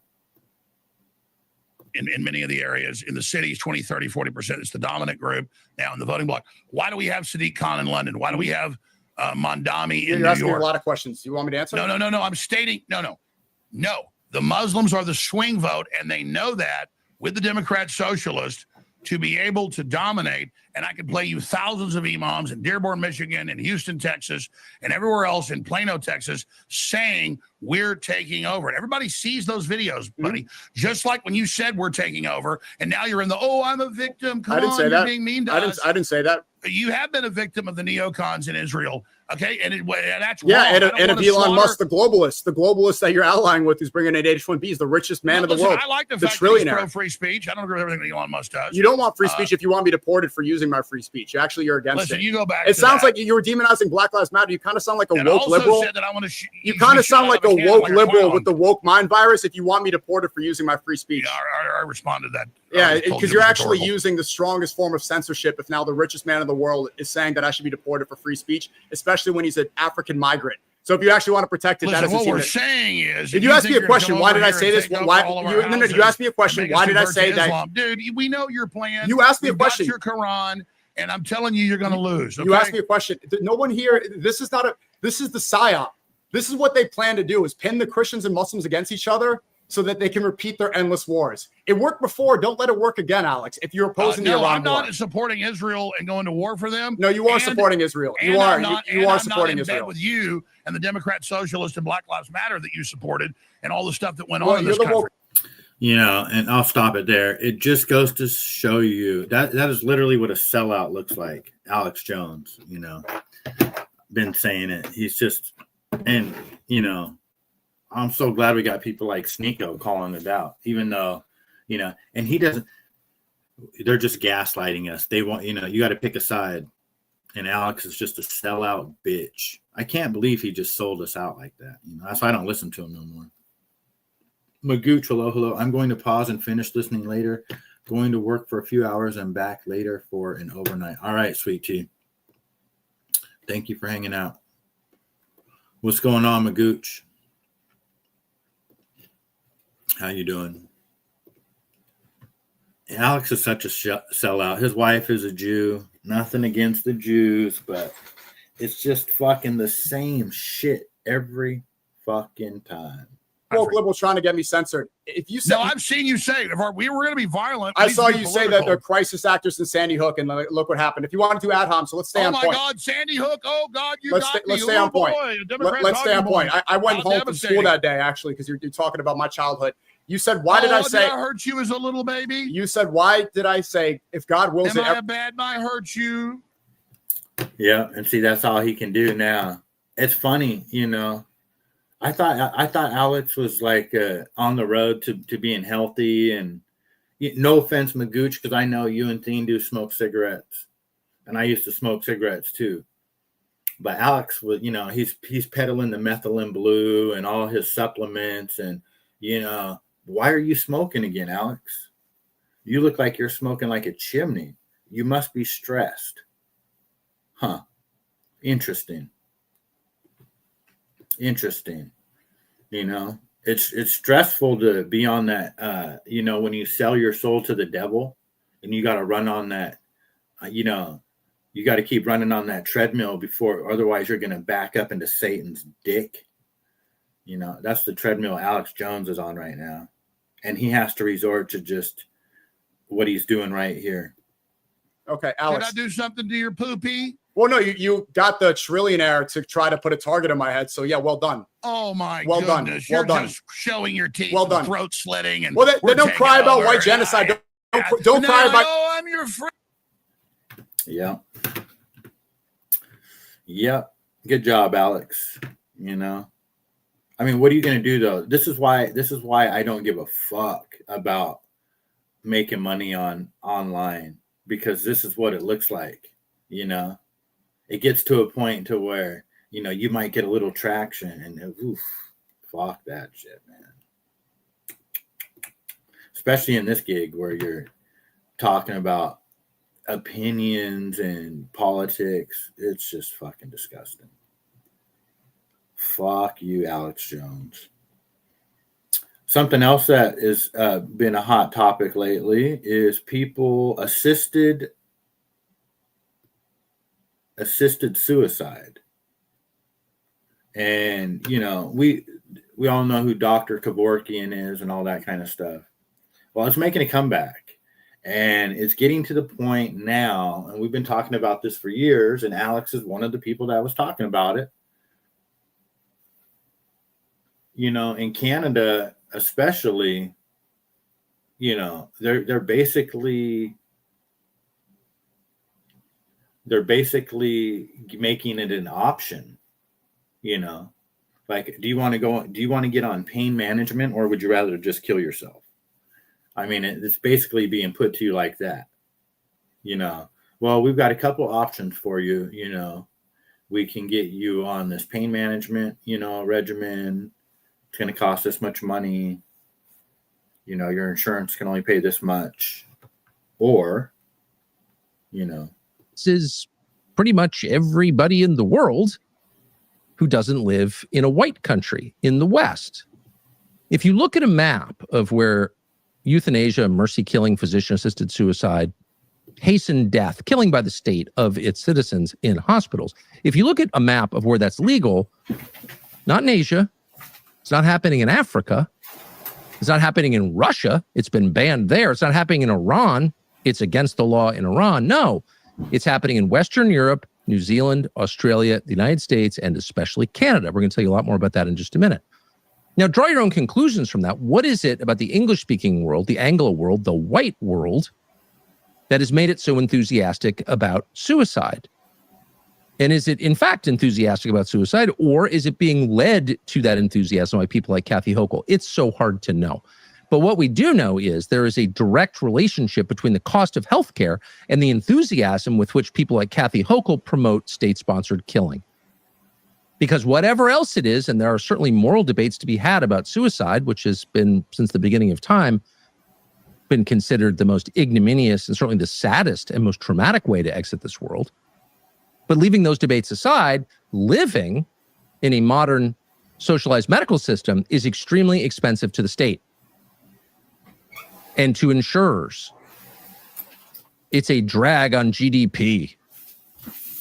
In many of the areas in the cities, 20, 30, 40%. It's the dominant group now in the voting bloc. Why do we have Sadiq Khan in London? Why do we have Mondami in New York? You're asking me a lot of questions. You want me to answer? No. I'm stating, no. The Muslims are the swing vote, and they know that with the Democrat Socialists to be able to dominate. And I could play you thousands of imams in Dearborn, Michigan, and Houston, Texas, and everywhere else in Plano, Texas, saying we're taking over. And everybody sees those videos, buddy. Mm-hmm. Just like when you said we're taking over, and now you're in the, I'm a victim. Come on, you're being mean to us. I didn't say that. You have been a victim of the neocons in Israel. Okay, and that's wrong. And of Elon Musk, the globalist that you're allying with, who's bringing in H-1B, is the richest man in the world. I like the fact that he's pro free speech. I don't agree with everything that Elon Musk does. You don't want free speech if you want me deported for using my free speech. Actually, you're against it. Listen, you go back. It sounds like you were demonizing Black Lives Matter. You kind of sound like a woke liberal. Said that I want to you kind of sound like a woke liberal with the woke mind virus. If you want me deported for using my free speech, I responded to that. Yeah, because you're actually using the strongest form of censorship. If now the richest man in the world is saying that I should be deported for free speech, especially when he's an African migrant. So if you actually want to protect it, listen, what we're saying is, if you ask me a question, why did I say this? You asked me a question. Why did I say that? Dude, we know your plan. You asked me a question. Your Quran, and I'm telling you, you're going to lose. Okay? You asked me a question. No one here. This is the psyop. This is what they plan to do: is pin the Christians and Muslims against each other, so that they can repeat their endless wars. It worked before. Don't let it work again, Alex. If you're opposing the Iran war. I'm not supporting Israel and going to war for them. No, you are supporting Israel. You are supporting Israel. With you and the Democrat Socialist and Black Lives Matter that you supported and all the stuff that went on in this country. And I'll stop it there. It just goes to show you that is literally what a sellout looks like. Alex Jones, been saying it. He's just, and I'm so glad we got people like Sneeko calling it out, even though, and he doesn't, they're just gaslighting us. They want, you got to pick a side. And Alex is just a sellout bitch. I can't believe he just sold us out like that. That's why I don't listen to him no more. Magooch, hello. I'm going to pause and finish listening later. Going to work for a few hours and back later for an overnight. All right, sweet tea. Thank you for hanging out. What's going on, Magooch? How you doing? Alex is such a sellout. His wife is a Jew. Nothing against the Jews, but it's just fucking the same shit every fucking time. Woke liberals trying to get me censored. If you say, No, I've seen you say if we were going to be violent. I we saw need to you be say that political. they're crisis actors in Sandy Hook, and look what happened. If you wanted to ad hom, so let's stay Oh on my point. God, Sandy Hook! Oh God, you Let's got me. stay on Oh, point. boy, a Democrat Let's stay on talking point. point. I went How home from school devastating. that day actually because you're talking about my childhood. You said, "Why did I say?" Did I hurt you as a little baby? You said, "Why did I say if God wills Am it?" I a bad man? I hurt you. Yeah, and see, that's all he can do now. It's funny, you know. I thought Alex was like on the road to being healthy, and no offense, Magooch, because I know you and Thien do smoke cigarettes, and I used to smoke cigarettes too. But Alex was, you know, he's peddling the methylene blue and all his supplements, and you know, why are you smoking again, Alex? You look like you're smoking like a chimney. You must be stressed. Huh. Interesting. You know, it's stressful to be on that, you know, when you sell your soul to the devil and you got to run on that, you know, you got to keep running on that treadmill before, otherwise you're going to back up into Satan's dick. You know, that's the treadmill Alex Jones is on right now. And he has to resort to just what he's doing right here. Okay, Alex. Did I do something to your poopy? Well, no, you got the trillionaire to try to put a target in my head. So yeah, well done. Oh my Well done. goodness! Well You're done. just showing your teeth, Well and done. throat slitting, and Well, we're they don't taking cry about over. white genocide. Don't No, cry about. Oh, I'm your friend. Yeah. Yep. Good job, Alex. You know, I mean, what are you going to do though? This is why I don't give a fuck about making money online, because this is what it looks like. You know, it gets to a point to where, you know, you might get a little traction and oof, fuck that shit, man. Especially in this gig where you're talking about opinions and politics. It's just fucking disgusting. Fuck you, Alex Jones. Something else that has been a hot topic lately is people assisted suicide. And, you know, we all know who Dr. Kevorkian is and all that kind of stuff. Well, it's making a comeback. And it's getting to the point now, and we've been talking about this for years, and Alex is one of the people that was talking about it. You know, in Canada, especially, you know, they're basically making it an option. You know, like, do you want to get on pain management, or would you rather just kill yourself? I mean, it's basically being put to you like that. You know, well, we've got a couple options for you. You know, we can get you on this pain management, you know, regimen. It's going to cost this much money. You know, your insurance can only pay this much. Or, you know. This is pretty much everybody in the world who doesn't live in a white country in the West. If you look at a map of where euthanasia, mercy killing, physician-assisted suicide, hasten death, killing by the state of its citizens in hospitals, if you look at a map of where that's legal, not in Asia, it's not happening in Africa, it's not happening in Russia, it's been banned there, it's not happening in Iran, it's against the law in Iran. No, it's happening in Western Europe, New Zealand, Australia, the United States, and especially Canada. We're going to tell you a lot more about that in just a minute. Now, draw your own conclusions from that. What is it about the English-speaking world, the Anglo world, the white world, that has made it so enthusiastic about suicide? And is it, in fact, enthusiastic about suicide, or is it being led to that enthusiasm by people like Kathy Hochul? It's so hard to know. But what we do know is there is a direct relationship between the cost of healthcare and the enthusiasm with which people like Kathy Hochul promote state-sponsored killing. Because whatever else it is, and there are certainly moral debates to be had about suicide, which has been, since the beginning of time, been considered the most ignominious and certainly the saddest and most traumatic way to exit this world. But leaving those debates aside, living in a modern socialized medical system is extremely expensive to the state and to insurers. It's a drag on GDP.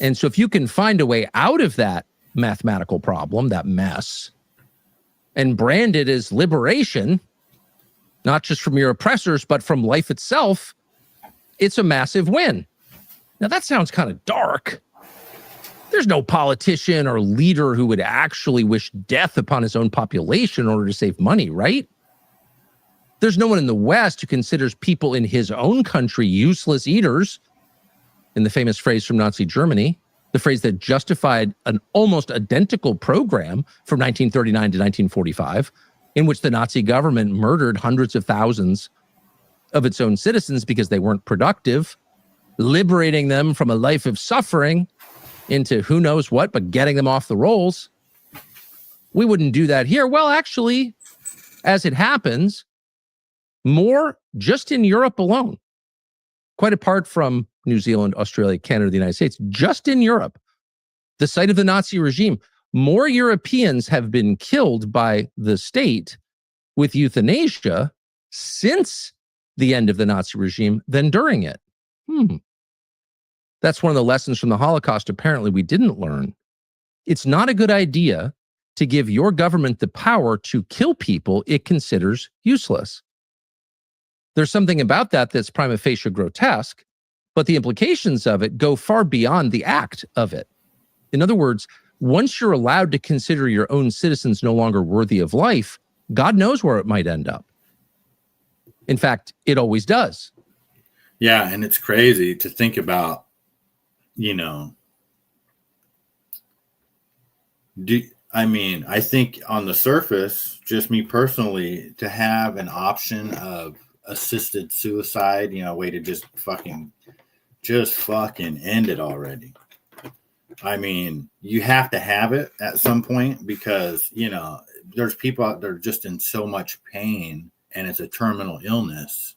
And so if you can find a way out of that mathematical problem, that mess, and brand it as liberation, not just from your oppressors, but from life itself, it's a massive win. Now that sounds kind of dark. There's no politician or leader who would actually wish death upon his own population in order to save money, right? There's no one in the West who considers people in his own country useless eaters, in the famous phrase from Nazi Germany, the phrase that justified an almost identical program from 1939 to 1945, in which the Nazi government murdered hundreds of thousands of its own citizens because they weren't productive, liberating them from a life of suffering into who knows what, but getting them off the rolls. We wouldn't do that here. Well, actually, as it happens, more just in Europe alone, quite apart from New Zealand, Australia, Canada, the United States, just in Europe, the site of the Nazi regime, more Europeans have been killed by the state with euthanasia since the end of the Nazi regime than during it. That's one of the lessons from the Holocaust apparently we didn't learn. It's not a good idea to give your government the power to kill people it considers useless. There's something about that that's prima facie grotesque, but the implications of it go far beyond the act of it. In other words, once you're allowed to consider your own citizens no longer worthy of life, God knows where it might end up. In fact, it always does. Yeah, and it's crazy to think about, I think on the surface, just me personally, to have an option of assisted suicide, a way to just fucking end it already. I mean, you have to have it at some point because, there's people out there just in so much pain and it's a terminal illness.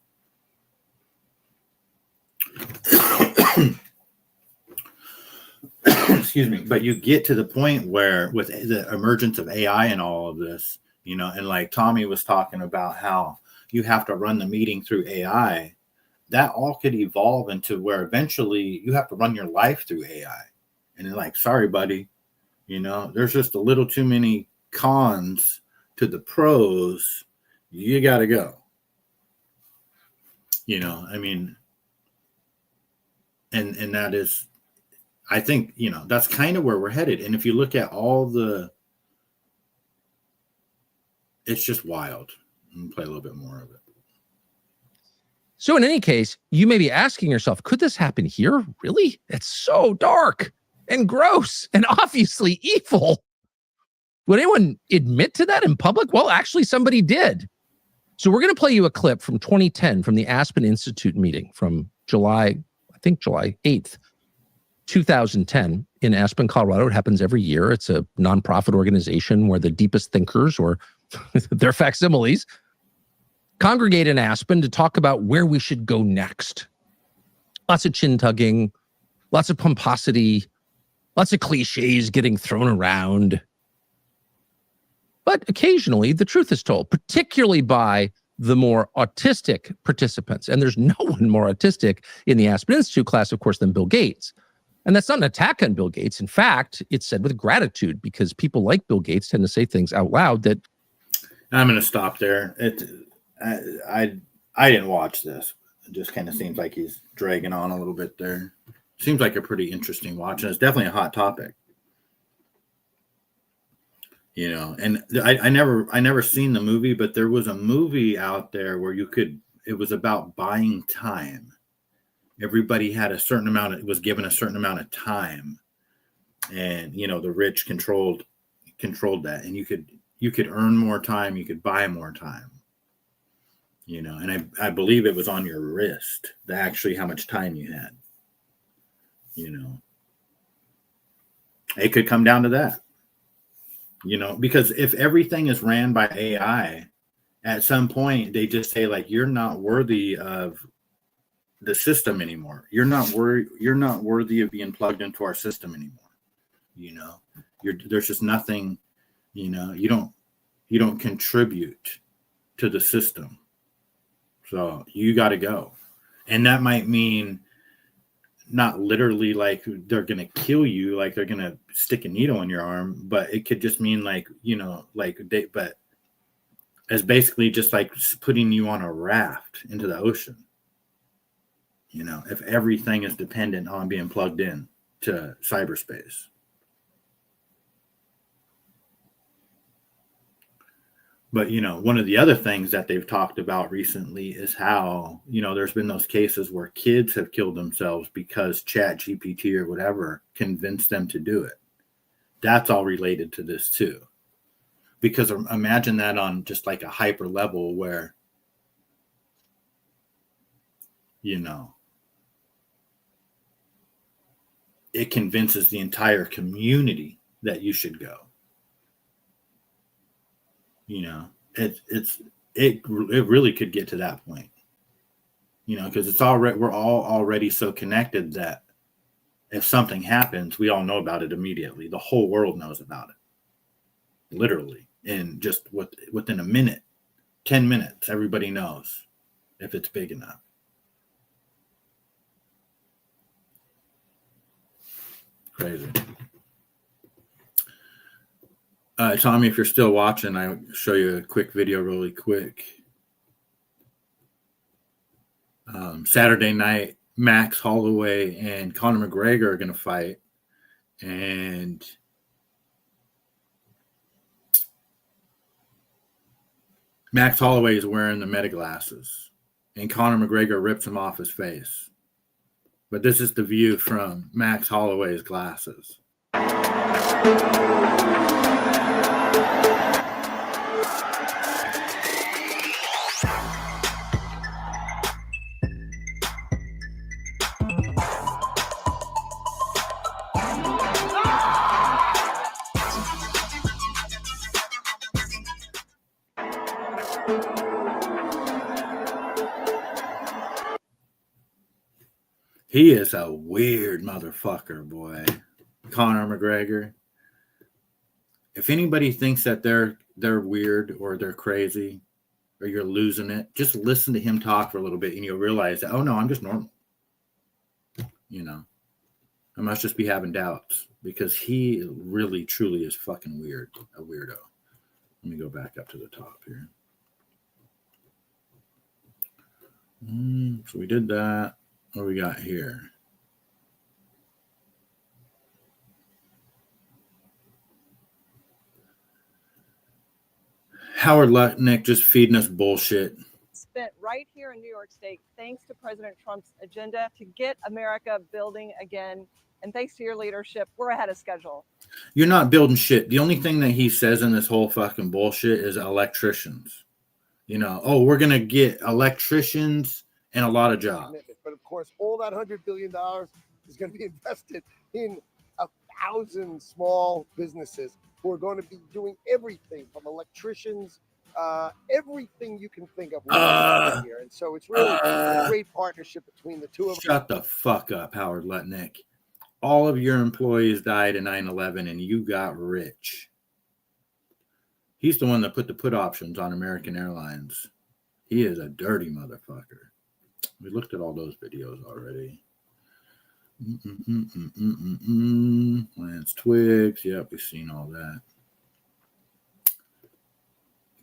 Excuse me. But you get to the point where with the emergence of AI and all of this, and like Tommy was talking about how you have to run the meeting through AI, that all could evolve into where eventually you have to run your life through AI. And they're like, sorry, buddy, there's just a little too many cons to the pros. You got to go. And that is, I think, that's kind of where we're headed. And if you look at it's just wild. I'm going to play a little bit more of it. So in any case, you may be asking yourself, could this happen here? Really? It's so dark and gross and obviously evil. Would anyone admit to that in public? Well, actually, somebody did. So we're going to play you a clip from 2010 from the Aspen Institute meeting from July 8th, 2010 in Aspen, Colorado. It happens every year. It's a nonprofit organization where the deepest thinkers, or their facsimiles, congregate in Aspen to talk about where we should go next. Lots of chin tugging, lots of pomposity, lots of cliches getting thrown around. But occasionally the truth is told, particularly by the more autistic participants. And there's no one more autistic in the Aspen Institute class, of course, than Bill Gates. And that's not an attack on Bill Gates. In fact, it's said with gratitude because people like Bill Gates tend to say things out loud that... I'm going to stop there. I didn't watch this. It just kind of seems like he's dragging on a little bit there. Seems like a pretty interesting watch, and it's definitely a hot topic. And I never seen the movie, but there was a movie out there where it was about buying time. Everybody had was given a certain amount of time, and the rich controlled that, and you could earn more time, you could buy more time. And I believe it was on your wrist, actually how much time you had. It could come down to that. Because if everything is ran by AI, at some point they just say, like, you're not worthy of the system anymore. You're not worthy of being plugged into our system anymore. You know, there's just nothing, you know, you don't contribute to the system. So you got to go. And that might mean not literally like they're going to kill you, like they're going to stick a needle in your arm, but it could just mean like, you know, like but as basically just like putting you on a raft into the ocean. You know, if everything is dependent on being plugged in to cyberspace. But, you know, one of the other things that they've talked about recently is how, you know, there's been those cases where kids have killed themselves because ChatGPT or whatever convinced them to do it. That's all related to this too. Because imagine that on just like a hyper level where, you know, it convinces the entire community that you should go. You know, it really could get to that point. You know, because we're all already so connected that if something happens, we all know about it immediately. The whole world knows about it, literally, and just within a minute, 10 minutes, everybody knows if it's big enough. Crazy. Tommy, if you're still watching, I'll show you a quick video really quick. Saturday night, Max Holloway and Conor McGregor are going to fight. And Max Holloway is wearing the meta glasses. And Conor McGregor rips him off his face. But this is the view from Max Holloway's glasses. He is a weird motherfucker, boy. Conor McGregor. If anybody thinks that they're weird or they're crazy or you're losing it, just listen to him talk for a little bit and you'll realize that, oh no, I'm just normal. You know, I must just be having doubts because he really, truly is fucking weird, a weirdo. Let me go back up to the top here. So we did that. What do we got here? Howard Lutnick just feeding us bullshit. Spent right here in New York State, thanks to President Trump's agenda to get America building again. And thanks to your leadership, we're ahead of schedule. You're not building shit. The only thing that he says in this whole fucking bullshit is electricians. You know, oh, we're going to get electricians and a lot of jobs. But of course, all that $100 billion is going to be invested in 1,000 small businesses who are going to be doing everything from electricians, everything you can think of here. And so it's really a great partnership between the two of them. Shut the fuck up, Howard Lutnick. All of your employees died in 9/11 and you got rich. He's the one that put the put options on American Airlines. He is a dirty motherfucker. We looked at all those videos already. Lance Twiggs. Yep, we've seen all that.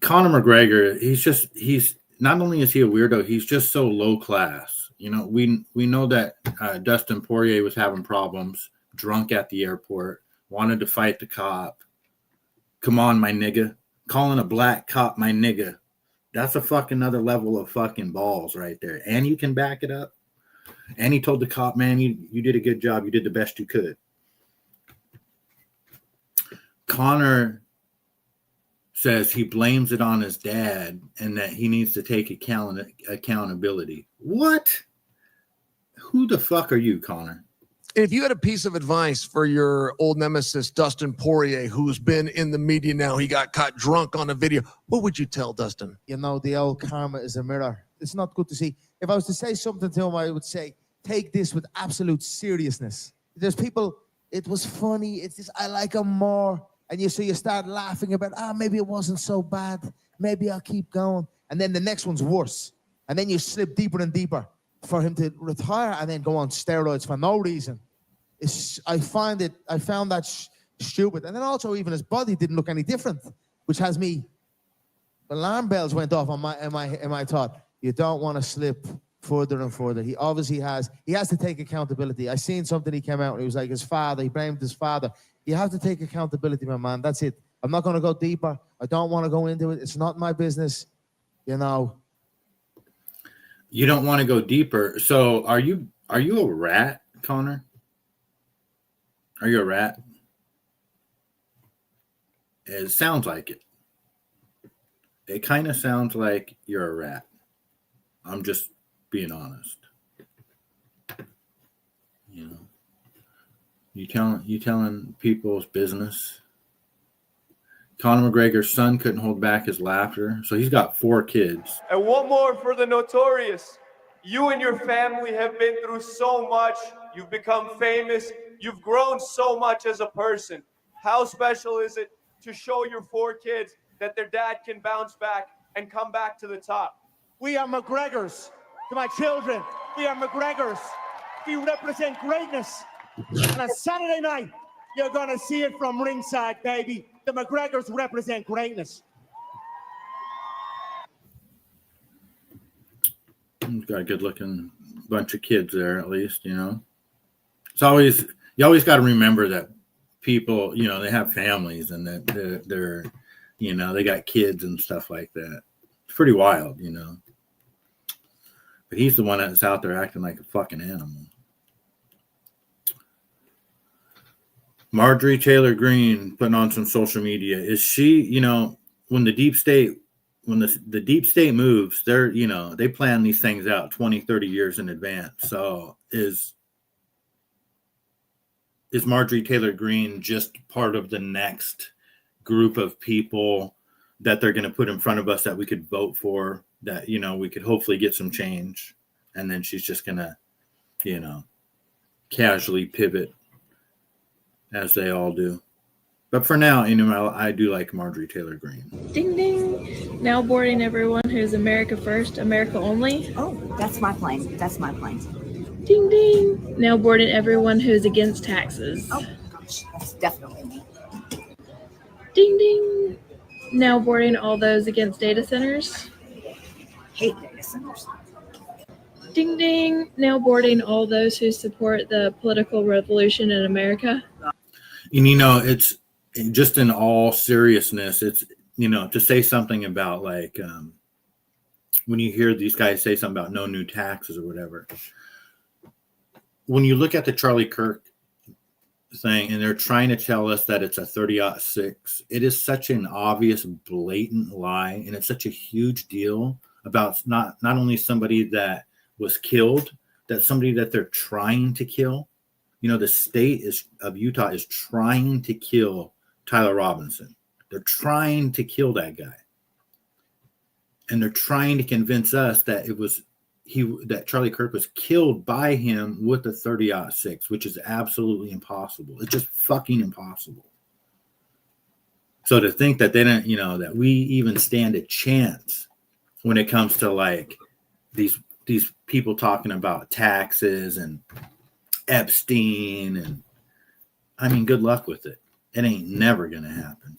Conor McGregor, he's not only is he a weirdo, he's just so low class. You know, we know that Dustin Poirier was having problems, drunk at the airport, wanted to fight the cop. Come on, my nigga. Calling a black cop my nigga. That's a fucking other level of fucking balls right there. And you can back it up. And he told the cop, man, you did a good job. You did the best you could. Conor says he blames it on his dad and that he needs to take accountability. What? Who the fuck are you, Conor? If you had a piece of advice for your old nemesis, Dustin Poirier, who's been in the media now, he got caught drunk on a video, what would you tell Dustin? You know, the old karma is a mirror. it's not good to see. If I was to say something to him, I would say, take this with absolute seriousness. There's people, it was funny. It's just, I like him more. And you start laughing about, maybe it wasn't so bad. Maybe I'll keep going. And then the next one's worse. And then you slip deeper and deeper for him to retire and then go on steroids for no reason. I found that stupid. And then also even his body didn't look any different, which has me, alarm bells went off on my thought. You don't want to slip further and further. He obviously has to take accountability. I seen something, he came out and he was like his father, he blamed his father. You have to take accountability, my man. That's it. I'm not going to go deeper. I don't want to go into it. It's not my business, You don't want to go deeper. So are you a rat, Connor? Are you a rat? It sounds like it. It kind of sounds like you're a rat. I'm just being honest. You telling people's business. Conor McGregor's son couldn't hold back his laughter, so he's got 4 kids. And one more for the notorious. You and your family have been through so much. You've become famous. You've grown so much as a person. How special is it to show your 4 kids that their dad can bounce back and come back to the top? We are McGregors. To my children, we are McGregors. We represent greatness. And on Saturday night, you're going to see it from ringside, baby. The McGregors represent greatness. He's got a good-looking bunch of kids there, at least, It's always, you always got to remember that people, they have families and that they're they got kids and stuff like that. It's pretty wild, But he's the one that's out there acting like a fucking animal. Marjorie Taylor Greene putting on some social media. Is she, when the deep state moves, they're, they plan these things out 20, 30 years in advance. So is Marjorie Taylor Greene just part of the next group of people that they're going to put in front of us that we could vote for, that, we could hopefully get some change. And then she's just going to, casually pivot as they all do. But for now, I do like Marjorie Taylor Greene. Ding ding. Now boarding everyone who's America first, America only. Oh, that's my plane. That's my plane. Ding ding. Now boarding everyone who's against taxes. Oh gosh, that's definitely me. Ding ding. Now boarding all those against data centers. Hate data centers. Ding ding. Now boarding all those who support the political revolution in America. And it's just in all seriousness, it's, to say something about like, when you hear these guys say something about no new taxes or whatever, when you look at the Charlie Kirk thing and they're trying to tell us that it's a 30-06, it is such an obvious, blatant lie. And it's such a huge deal about not only somebody that was killed, that somebody that they're trying to kill. The state of Utah is trying to kill Tyler Robinson. They're trying to kill that guy. And they're trying to convince us that that Charlie Kirk was killed by him with a 30-06, which is absolutely impossible. It's just fucking impossible. So to think that they don't, that we even stand a chance when it comes to like these people talking about taxes and Epstein, and good luck with it. It ain't never gonna happen.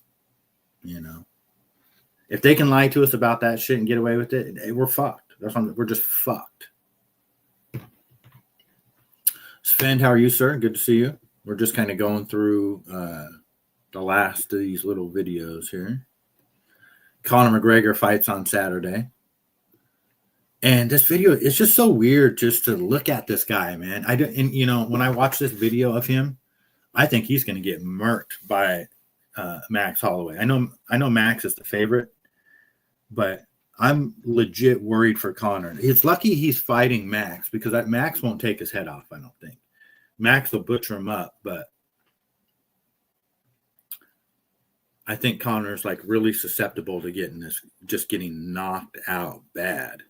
If they can lie to us about that shit and get away with it, we're fucked. We're just fucked. Sven, how are you, sir? Good to see you. We're just kind of going through the last of these little videos here. Conor McGregor fights on Saturday. And this video, it's just so weird just to look at this guy, man. When I watch this video of him, I think he's going to get murked by Max Holloway. I know Max is the favorite, but I'm legit worried for Conor. It's lucky he's fighting Max because Max won't take his head off, I don't think. Max will butcher him up, but I think Conor's like really susceptible to getting knocked out bad.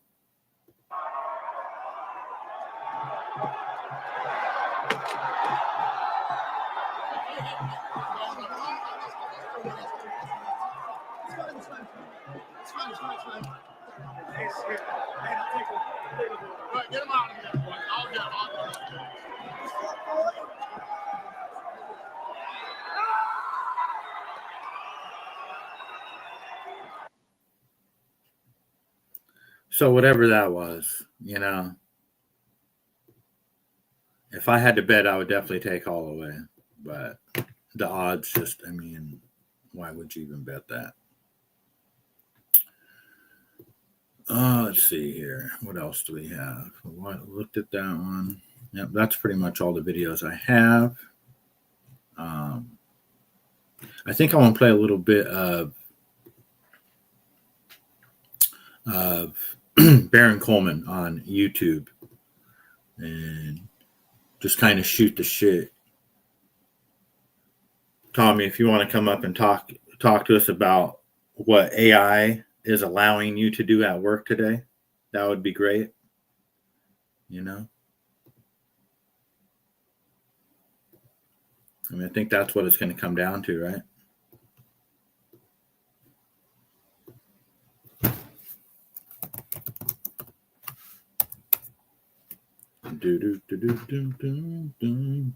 Get him out of here, boy. I'll get him. So whatever that was, you know, if I had to bet, I would definitely take Holloway. But the odds just, I mean, why would you even bet that? Let's see here. What else do we have? What looked at that one? Yep, that's pretty much all the videos I have. I think I want to play a little bit of Baron Coleman on YouTube and just kind of shoot the shit. Tommy, if you want to come up and talk to us about what AI is allowing you to do at work today, that would be great. You know? I mean, I think that's what it's going to come down to, right?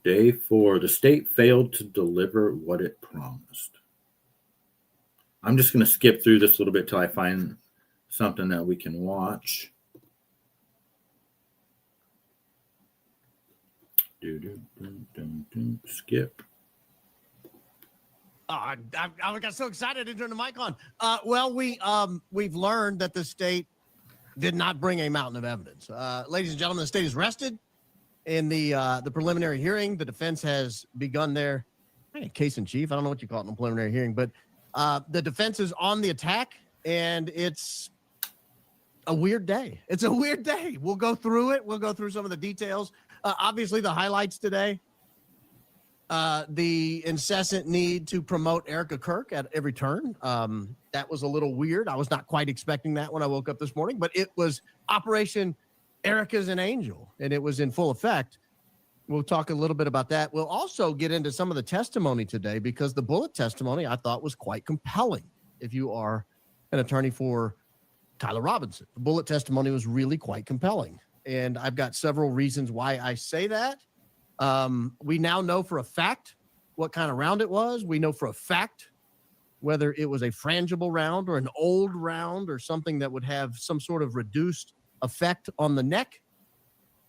Day 4. The state failed to deliver what it promised. I'm just going to skip through this a little bit till I find something that we can watch. Skip. I got so excited to turn the mic on. Well, we've learned that the state did not bring a mountain of evidence. Ladies and gentlemen, the state is rested in the preliminary hearing. The defense has begun their case in chief. I don't know what you call it in a preliminary hearing, but the defense is on the attack, and it's a weird day. It's a weird day. We'll go through it. We'll go through some of the details. Obviously, the highlights today. The incessant need to promote Erica Kirk at every turn. That was a little weird. I was not quite expecting that when I woke up this morning, but it was Operation Erica's an Angel, and it was in full effect. We'll talk a little bit about that. We'll also get into some of the testimony today, because the bullet testimony I thought was quite compelling. If you are an attorney for Tyler Robinson, the bullet testimony was really quite compelling. And I've got several reasons why I say that. We now know for a fact what kind of round it was. We know for a fact whether it was a frangible round or an old round or something that would have some sort of reduced effect on the neck.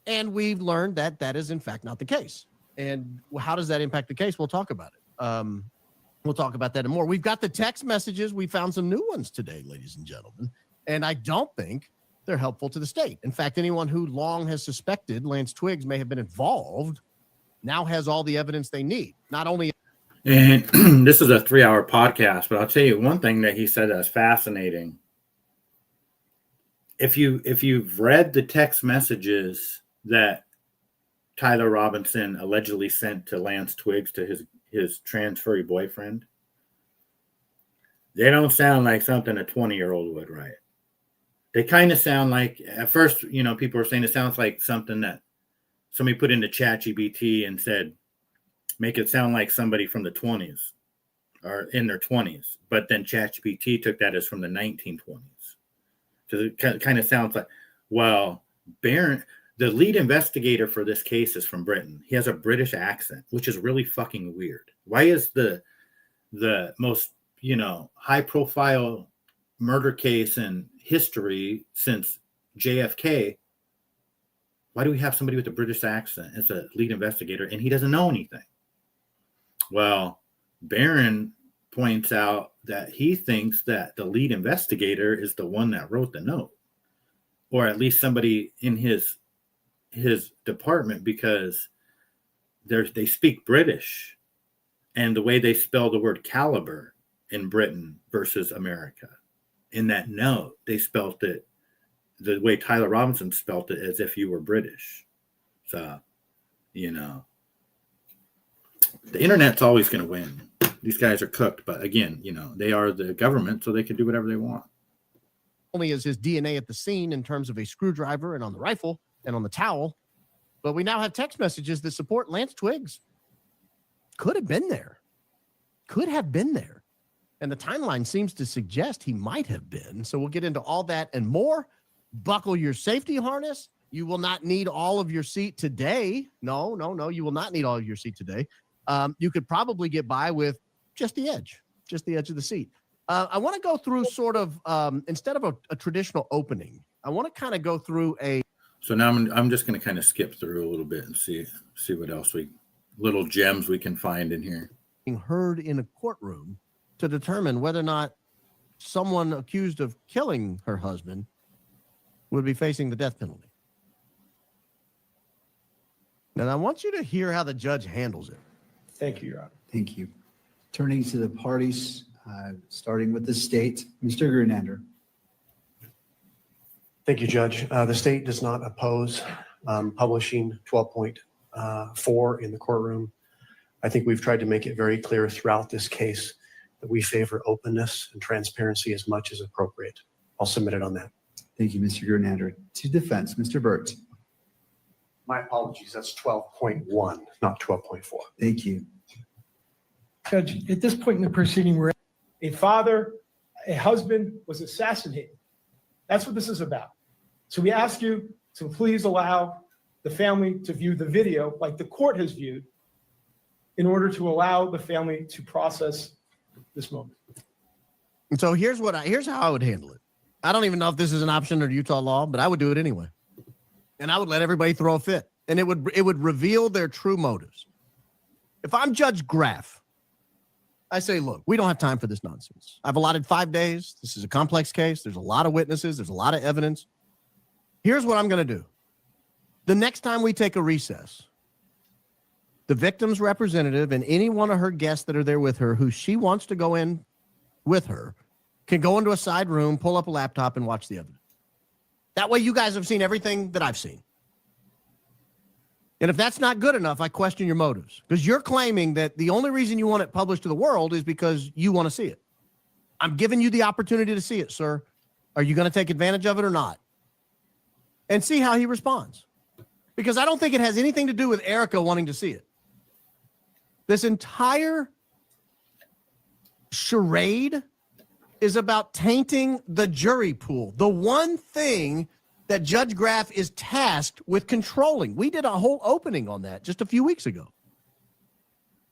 And we've learned that that is in fact not the case. And how does that impact the case? We'll talk about it. We'll talk about that and more. We've got the text messages. We found some new ones today, ladies and gentlemen. And I don't think they're helpful to the state. In fact, anyone who long has suspected Lance Twiggs may have been involved now has all the evidence they need. Not only. And this is a 3-hour podcast, but I'll tell you one thing that he said that's fascinating. If you've read the text messages that Tyler Robinson allegedly sent to Lance Twiggs, to his trans furry boyfriend, they don't sound like something a 20-year-old would write. They kind of sound like, at first, you know, people were saying it sounds like something that somebody put into ChatGPT and said, make it sound like somebody from the 20s or in their 20s. But then ChatGPT took that as from the 1920s. So it kind of sounds like, well, Baron, the lead investigator for this case is from Britain. He has a British accent, which is really fucking weird. Why is the most, you know, high profile murder case in history since JFK, why do we have somebody with a British accent as a lead investigator and he doesn't know anything? Well, Barron points out that he thinks that the lead investigator is the one that wrote the note, or at least somebody in his department, because they speak British, and the way they spell the word caliber in Britain versus America. In that note, they spelt it the way Tyler Robinson spelt it, as if you were British. So, you know, the internet's always going to win. These guys are cooked, but again, you know, they are the government, so they can do whatever they want. Only is his DNA at the scene in terms of a screwdriver and on the rifle and on the towel. But we now have text messages that support Lance Twiggs could have been there. Could have been there. And the timeline seems to suggest he might have been. So we'll get into all that and more. Buckle your safety harness. You will not need all of your seat today. No. You will not need all of your seat today. You could probably get by with just the edge of the seat. I want to go through sort of, instead of a traditional opening, I want to kind of go through So now I'm just going to kind of skip through a little bit and see what else little gems we can find in here. Heard in a courtroom to determine whether or not someone accused of killing her husband would be facing the death penalty. And I want you to hear how the judge handles it. Thank you, Your Honor. Thank you. Turning to the parties, starting with the state, Mr. Grunander. Thank you, Judge. The state does not oppose publishing 12.4 in the courtroom. I think we've tried to make it very clear throughout this case that we favor openness and transparency as much as appropriate. I'll submit it on that. Thank you, Mr. Grunander. To defense, Mr. Burt. My apologies. That's 12.1, not 12.4. Thank you. Judge, at this point in the proceeding, where a father, a husband was assassinated. That's what this is about. So we ask you to please allow the family to view the video like the court has viewed in order to allow the family to process this moment. And so here's how I would handle it. I don't even know if this is an option under Utah law, but I would do it anyway. And I would let everybody throw a fit. And it would reveal their true motives. If I'm Judge Graff, I say, look, we don't have time for this nonsense. I've allotted 5 days. This is a complex case. There's a lot of witnesses. There's a lot of evidence. Here's what I'm going to do. The next time we take a recess, the victim's representative and any one of her guests that are there with her who she wants to go in with her can go into a side room, pull up a laptop, and watch the evidence. That way you guys have seen everything that I've seen. And if that's not good enough, I question your motives. Because you're claiming that the only reason you want it published to the world is because you want to see it. I'm giving you the opportunity to see it, sir. Are you going to take advantage of it or not? And see how he responds. Because I don't think it has anything to do with Erica wanting to see it. This entire charade is about tainting the jury pool. The one thing that Judge Graff is tasked with controlling. We did a whole opening on that just a few weeks ago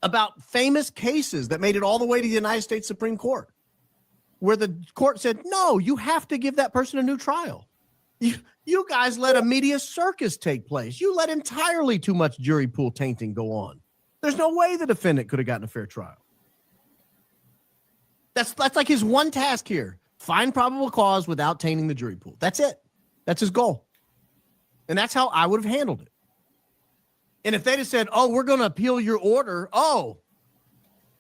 about famous cases that made it all the way to the United States Supreme Court, where the court said, no, you have to give that person a new trial. You guys let a media circus take place. You let entirely too much jury pool tainting go on. There's no way the defendant could have gotten a fair trial. That's like his one task here. Find probable cause without tainting the jury pool. That's it. That's his goal. And that's how I would have handled it. And if they'd have said, oh, we're going to appeal your order. Oh,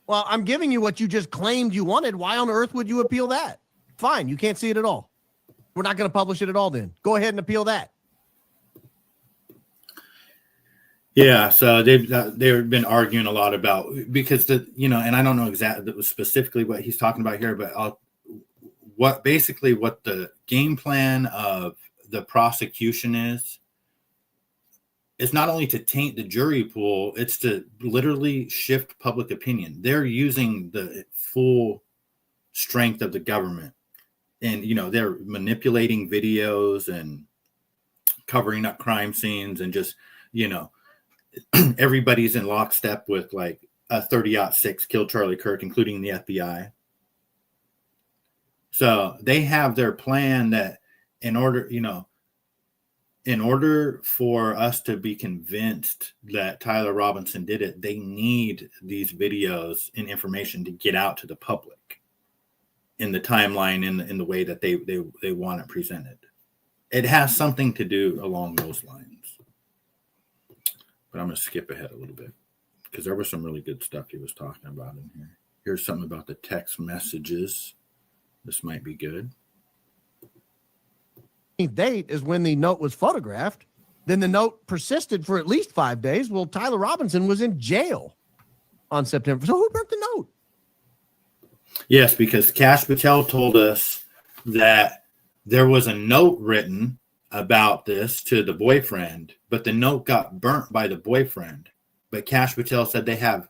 well, I'm giving you what you just claimed you wanted. Why on earth would you appeal that? Fine. You can't see it at all. We're not going to publish it at all then. Go ahead and appeal that. Yeah, so they've been arguing a lot about, because and I don't know exactly specifically what he's talking about here, but what the game plan of the prosecution is not only to taint the jury pool, it's to literally shift public opinion. They're using the full strength of the government, and they're manipulating videos and covering up crime scenes, and just everybody's in lockstep with like a 30-06 killed Charlie Kirk, including the FBI. So they have their plan that in order for us to be convinced that Tyler Robinson did it, they need these videos and information to get out to the public in the timeline, in the way that they want it presented. It has something to do along those lines. But I'm going to skip ahead a little bit because there was some really good stuff he was talking about in here. Here's something about the text messages. This might be good. Date is when the note was photographed. Then the note persisted for at least 5 days. Well, Tyler Robinson was in jail on September. So who burnt the note? Yes, because Kash Patel told us that there was a note written about this to the boyfriend, but the note got burnt by the boyfriend. But Kash Patel said they have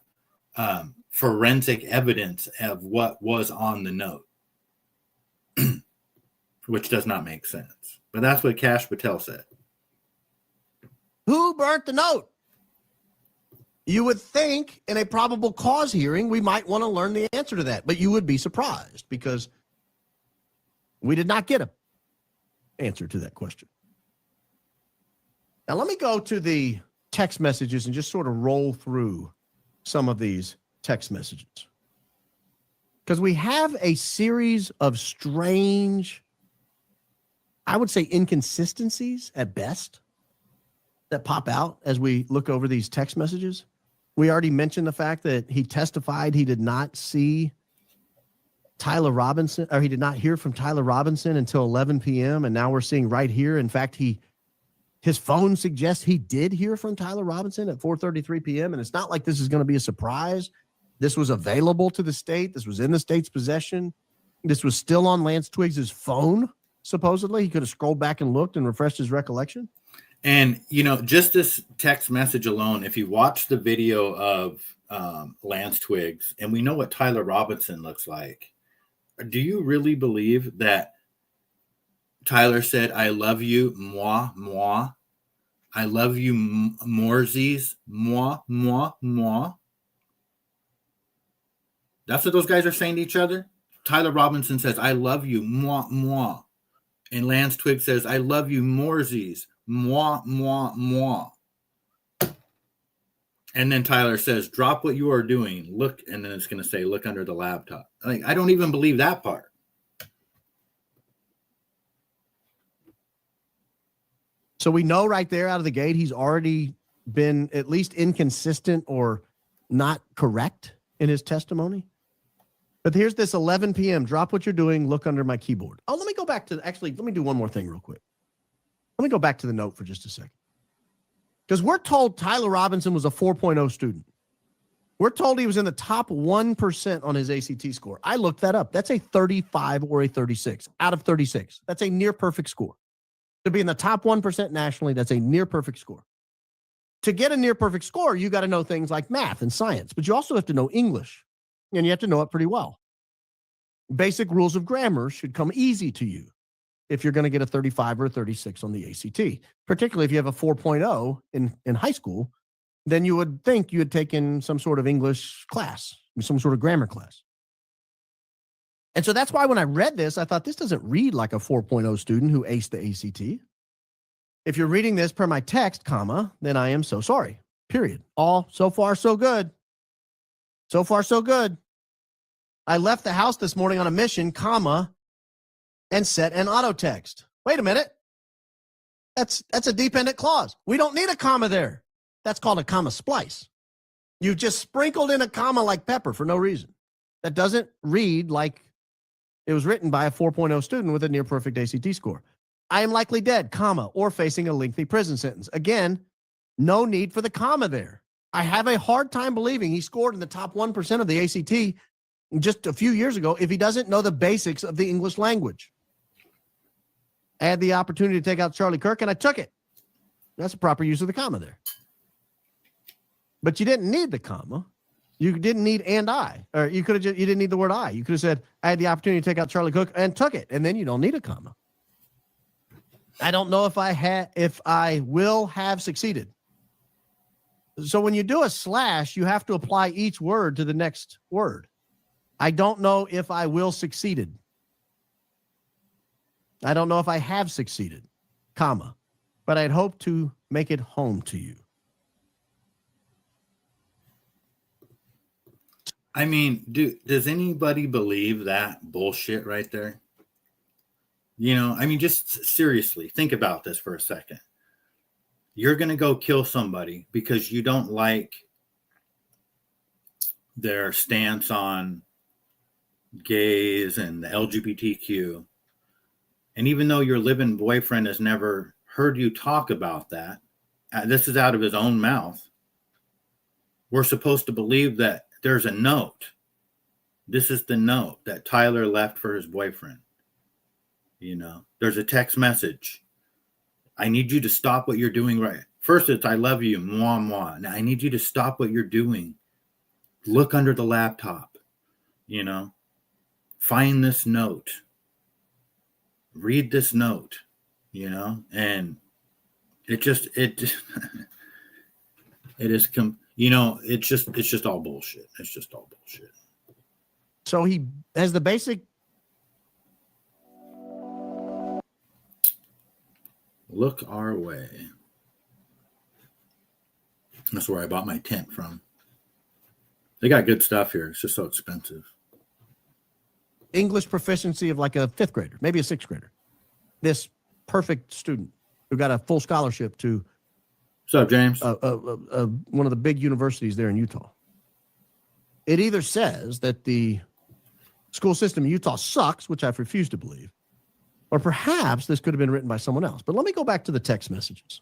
forensic evidence of what was on the note, which does not make sense. But that's what Kash Patel said. Who burnt the note? You would think in a probable cause hearing, we might want to learn the answer to that, but you would be surprised because we did not get an answer to that question. Now, let me go to the text messages and just sort of roll through some of these text messages. Because we have a series of strange, I would say inconsistencies at best, that pop out as we look over these text messages. We already mentioned the fact that he testified he did not see Tyler Robinson, or he did not hear from Tyler Robinson until 11 p.m. And now we're seeing right here, in fact, his phone suggests he did hear from Tyler Robinson at 4:33 p.m. And it's not like this is going to be a surprise. This was available to the state. This was in the state's possession. This was still on Lance Twiggs's phone, supposedly. He could have scrolled back and looked and refreshed his recollection. And, you know, just this text message alone, if you watch the video of Lance Twiggs, and we know what Tyler Robinson looks like, do you really believe that Tyler said, I love you, moi, moi. I love you, Morsies, moi, moi, moi. That's what those guys are saying to each other. Tyler Robinson says, I love you, moi, moi. And Lance Twiggs says, I love you, Morsies, moi, moi, moi. And then Tyler says, drop what you are doing. Look, and then it's going to say, look under the laptop. Like, I don't even believe that part. So we know right there out of the gate, he's already been at least inconsistent or not correct in his testimony. But here's this 11 p.m. Drop what you're doing. Look under my keyboard. Oh, let me go back to, actually, let me do one more thing real quick. Let me go back to the note for just a second. Because we're told Tyler Robinson was a 4.0 student. We're told he was in the top 1% on his ACT score. I looked that up. That's a 35 or a 36 out of 36. That's a near perfect score. To be in the top 1% nationally, that's a near perfect score. To get a near perfect score, you got to know things like math and science, but you also have to know English, and you have to know it pretty well. Basic rules of grammar should come easy to you if you're going to get a 35 or a 36 on the ACT, particularly if you have a 4.0 in high school, then you would think you had taken some sort of English class, some sort of grammar class. And so that's why when I read this, I thought this doesn't read like a 4.0 student who aced the ACT. If you're reading this per my text, comma, then I am so sorry, period. All so far, so good. So far, so good. I left the house this morning on a mission, comma, and set an auto text. Wait a minute. That's a dependent clause. We don't need a comma there. That's called a comma splice. You've just sprinkled in a comma like pepper for no reason. That doesn't read like it was written by a 4.0 student with a near perfect ACT score. I am likely dead, comma, or facing a lengthy prison sentence. Again, no need for the comma there. I have a hard time believing he scored in the top 1% of the ACT just a few years ago if he doesn't know the basics of the English language. I had the opportunity to take out Charlie Kirk, and I took it. That's a proper use of the comma there. But you didn't need the comma. You didn't need and I, or you could have just, you didn't need the word I. You could have said, I had the opportunity to take out Charlie Cook and took it. And then you don't need a comma. I don't know if I will have succeeded. So when you do a slash, you have to apply each word to the next word. I don't know if I will succeeded. I don't know if I have succeeded, comma, but I'd hope to make it home to you. I mean, does anybody believe that bullshit right there? You know, I mean, just seriously, think about this for a second. You're going to go kill somebody because you don't like their stance on gays and the LGBTQ. And even though your live-in boyfriend has never heard you talk about that, this is out of his own mouth. We're supposed to believe that there's a note. This is the note that Tyler left for his boyfriend. You know, there's a text message I need you to stop what you're doing right. First, it's I love you, mwah, mwah. Now, I need you to stop what you're doing. Look under the laptop, you know. Find this note. Read this note, you know. And it is, you know, it's just all bullshit. It's just all bullshit. So he has the basic. Look our way. That's where I bought my tent from. They got good stuff here. It's just so expensive. English proficiency of like a 5th grader, maybe a 6th grader. This perfect student who got a full scholarship to. What's up, James? One of the big universities there in Utah. It either says that the school system in Utah sucks, which I've refused to believe, or perhaps this could have been written by someone else. But let me go back to the text messages.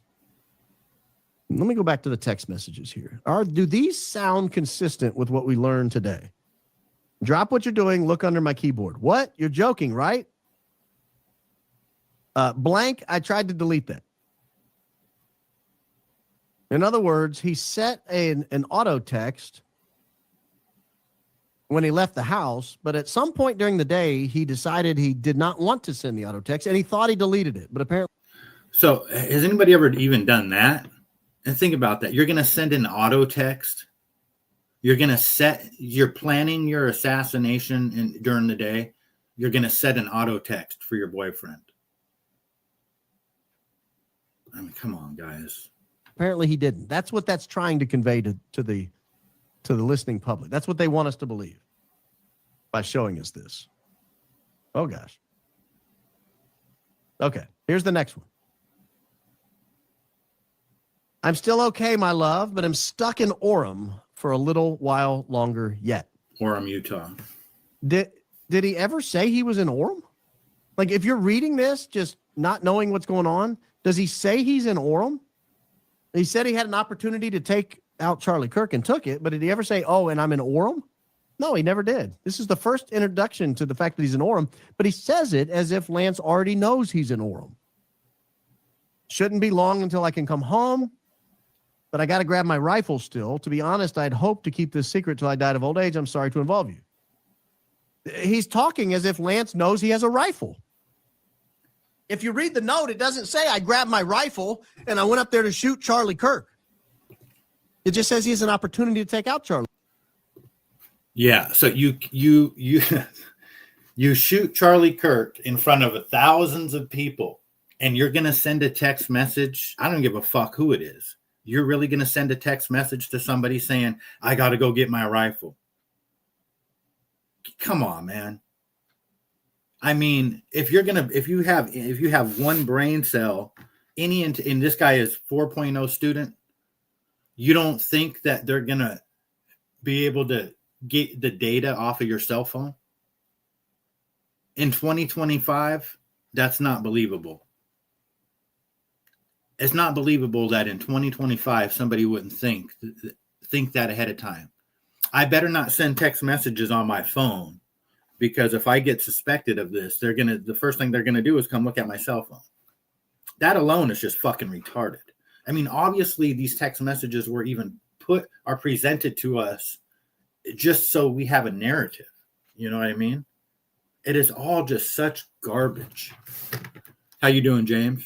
Let me go back to the text messages here. Do these sound consistent with what we learned today? Drop what you're doing. Look under my keyboard. What? You're joking, right? Blank, I tried to delete that. In other words, he set an auto text when he left the house, but at some point during the day, he decided he did not want to send the auto text, and he thought he deleted it, but apparently. So has anybody ever even done that? And think about that. You're going to send an auto text. You're planning your assassination during the day. You're going to set an auto text for your boyfriend. I mean, come on, guys. Apparently he didn't. That's what that's trying to convey to the listening public. That's what they want us to believe by showing us this. Oh, gosh. Okay, here's the next one. I'm still okay, my love, but I'm stuck in Orem for a little while longer yet. Orem, Utah. Did he ever say he was in Orem? Like, if you're reading this, just not knowing what's going on, does he say he's in Orem? He said he had an opportunity to take out Charlie Kirk and took it, but did he ever say, oh, and I'm in Orem? No, he never did. This is the first introduction to the fact that he's in Orem, but he says it as if Lance already knows he's in Orem. Shouldn't be long until I can come home, but I got to grab my rifle still. To be honest, I'd hoped to keep this secret till I died of old age. I'm sorry to involve you. He's talking as if Lance knows he has a rifle. If you read the note, it doesn't say I grabbed my rifle and I went up there to shoot Charlie Kirk. It just says he has an opportunity to take out Charlie. Yeah, so you you shoot Charlie Kirk in front of thousands of people, and you're gonna send a text message. I don't give a fuck who it is. You're really gonna send a text message to somebody saying, "I got to go get my rifle." Come on, man. I mean, if you have one brain cell, and this guy is 4.0 student, you don't think that they're gonna be able to get the data off of your cell phone? In 2025, that's not believable. It's not believable that in 2025 somebody wouldn't think that ahead of time. I better not send text messages on my phone, because if I get suspected of this, the first thing they're gonna do is come look at my cell phone. That alone is just fucking retarded. I mean, obviously these text messages were even are presented to us just so we have a narrative. You know what I mean? It is all just such garbage. How you doing, James?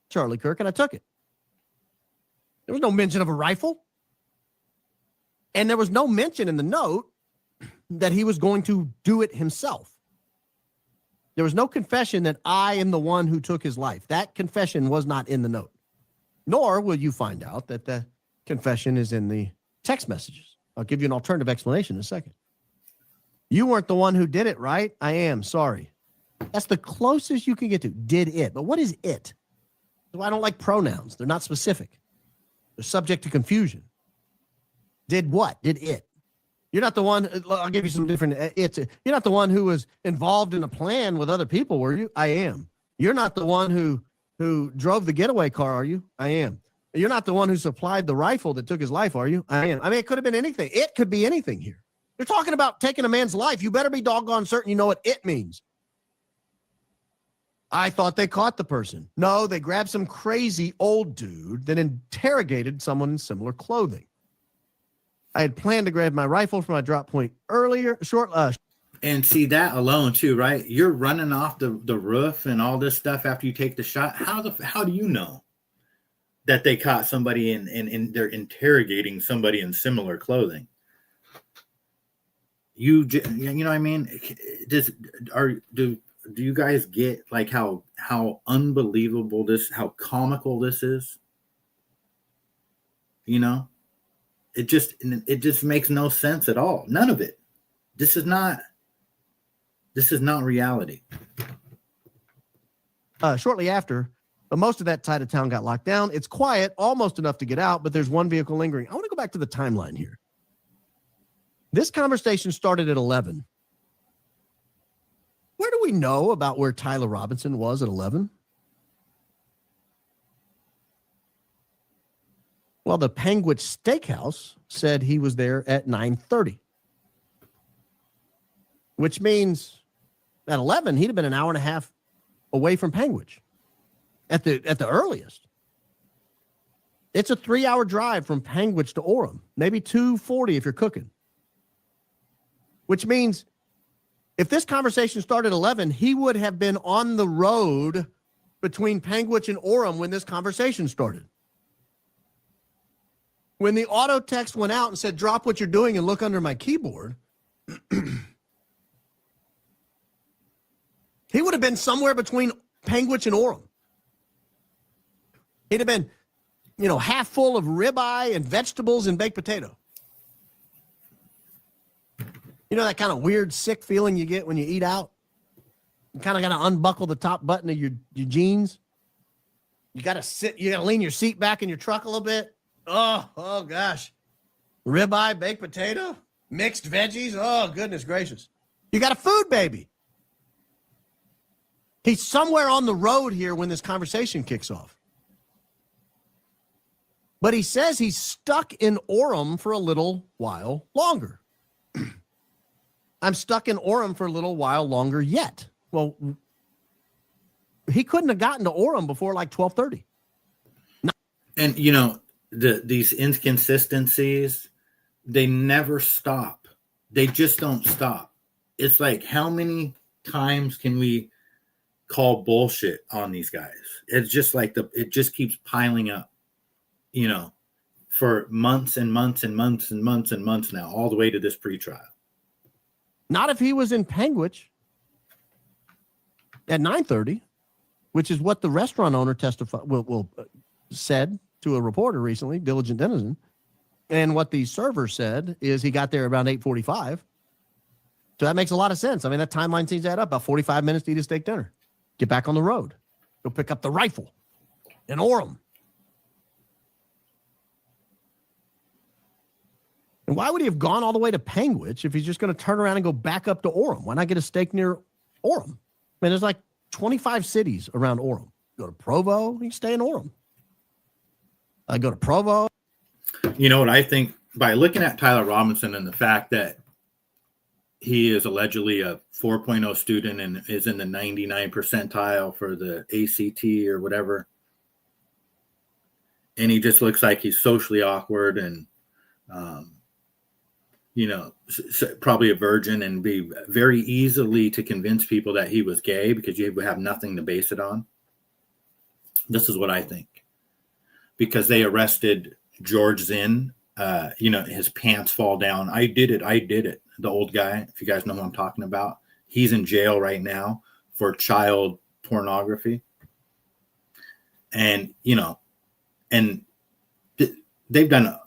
Charlie Kirk, and I took it. There was no mention of a rifle. And there was no mention in the note that he was going to do it himself. There was no confession that I am the one who took his life. That confession was not in the note. Nor will you find out that the confession is in the text messages. I'll give you an alternative explanation in a second. You weren't the one who did it, right? I am. Sorry. That's the closest you can get to. Did it. But what is it? So I don't like pronouns. They're not specific. They're subject to confusion. Did what? Did it. You're not the one. I'll give you some different. You're not the one who was involved in a plan with other people, were you? I am. You're not the one who drove the getaway car, are you? I am. You're not the one who supplied the rifle that took his life, are you? I am. I mean, it could have been anything. It could be anything here. You're talking about taking a man's life. You better be doggone certain you know what it means. I thought they caught the person. No, they grabbed some crazy old dude that interrogated someone in similar clothing. I had planned to grab my rifle from my drop point earlier, And see that alone too, right? You're running off the roof and all this stuff after you take the shot. How do you know that they caught somebody and they're interrogating somebody in similar clothing? You know what I mean? Do you guys get like how unbelievable this, how comical this is? You know, it just makes no sense at all. None of it. This is not reality. Shortly after, most of that side of town got locked down. It's quiet, almost enough to get out, but there's one vehicle lingering. I want to go back to the timeline here. This conversation started at 11. Where do we know about where Tyler Robinson was at 11? Well, the Panguitch Steakhouse said he was there at 9:30, which means at 11, he'd have been an hour and a half away from Panguitch at the earliest. It's a 3-hour drive from Panguitch to Orem, maybe 2:40 if you're cooking. Which means if this conversation started at 11, he would have been on the road between Panguitch and Orem when this conversation started. When the auto text went out and said, drop what you're doing and look under my keyboard, he would have been somewhere between Panguitch and Orem. He'd have been, half full of ribeye and vegetables and baked potato. You know that kind of weird, sick feeling you get when you eat out? You kind of got to unbuckle the top button of your jeans. You got to lean your seat back in your truck a little bit. Oh gosh. Ribeye, baked potato, mixed veggies. Oh, goodness gracious. You got a food baby. He's somewhere on the road here when this conversation kicks off. But he says he's stuck in Orem for a little while longer. I'm stuck in Orem for a little while longer yet. Well, he couldn't have gotten to Orem before like 12:30. And these inconsistencies, they never stop. They just don't stop. It's like, how many times can we call bullshit on these guys? It's just like it just keeps piling up, for months and months and months and months and months now, all the way to this pretrial. Not if he was in Panguitch at 9:30, which is what the restaurant owner testified said to a reporter recently, Diligent Denizen. And what the server said is he got there around 8:45. So that makes a lot of sense. I mean, that timeline seems to add up. About 45 minutes to eat a steak dinner. Get back on the road. Go pick up the rifle in Orem. And why would he have gone all the way to Panguitch if he's just going to turn around and go back up to Orem? Why not get a steak near Orem? I mean, there's like 25 cities around Orem. Go to Provo, you can stay in Orem. I go to Provo. You know what I think? By looking at Tyler Robinson and the fact that he is allegedly a 4.0 student and is in the 99 percentile for the ACT or whatever, and he just looks like he's socially awkward and probably a virgin, and be very easily to convince people that he was gay because you have nothing to base it on. This is what I think. Because they arrested George Zinn, his pants fall down. I did it. The old guy, if you guys know who I'm talking about, he's in jail right now for child pornography. And, they've done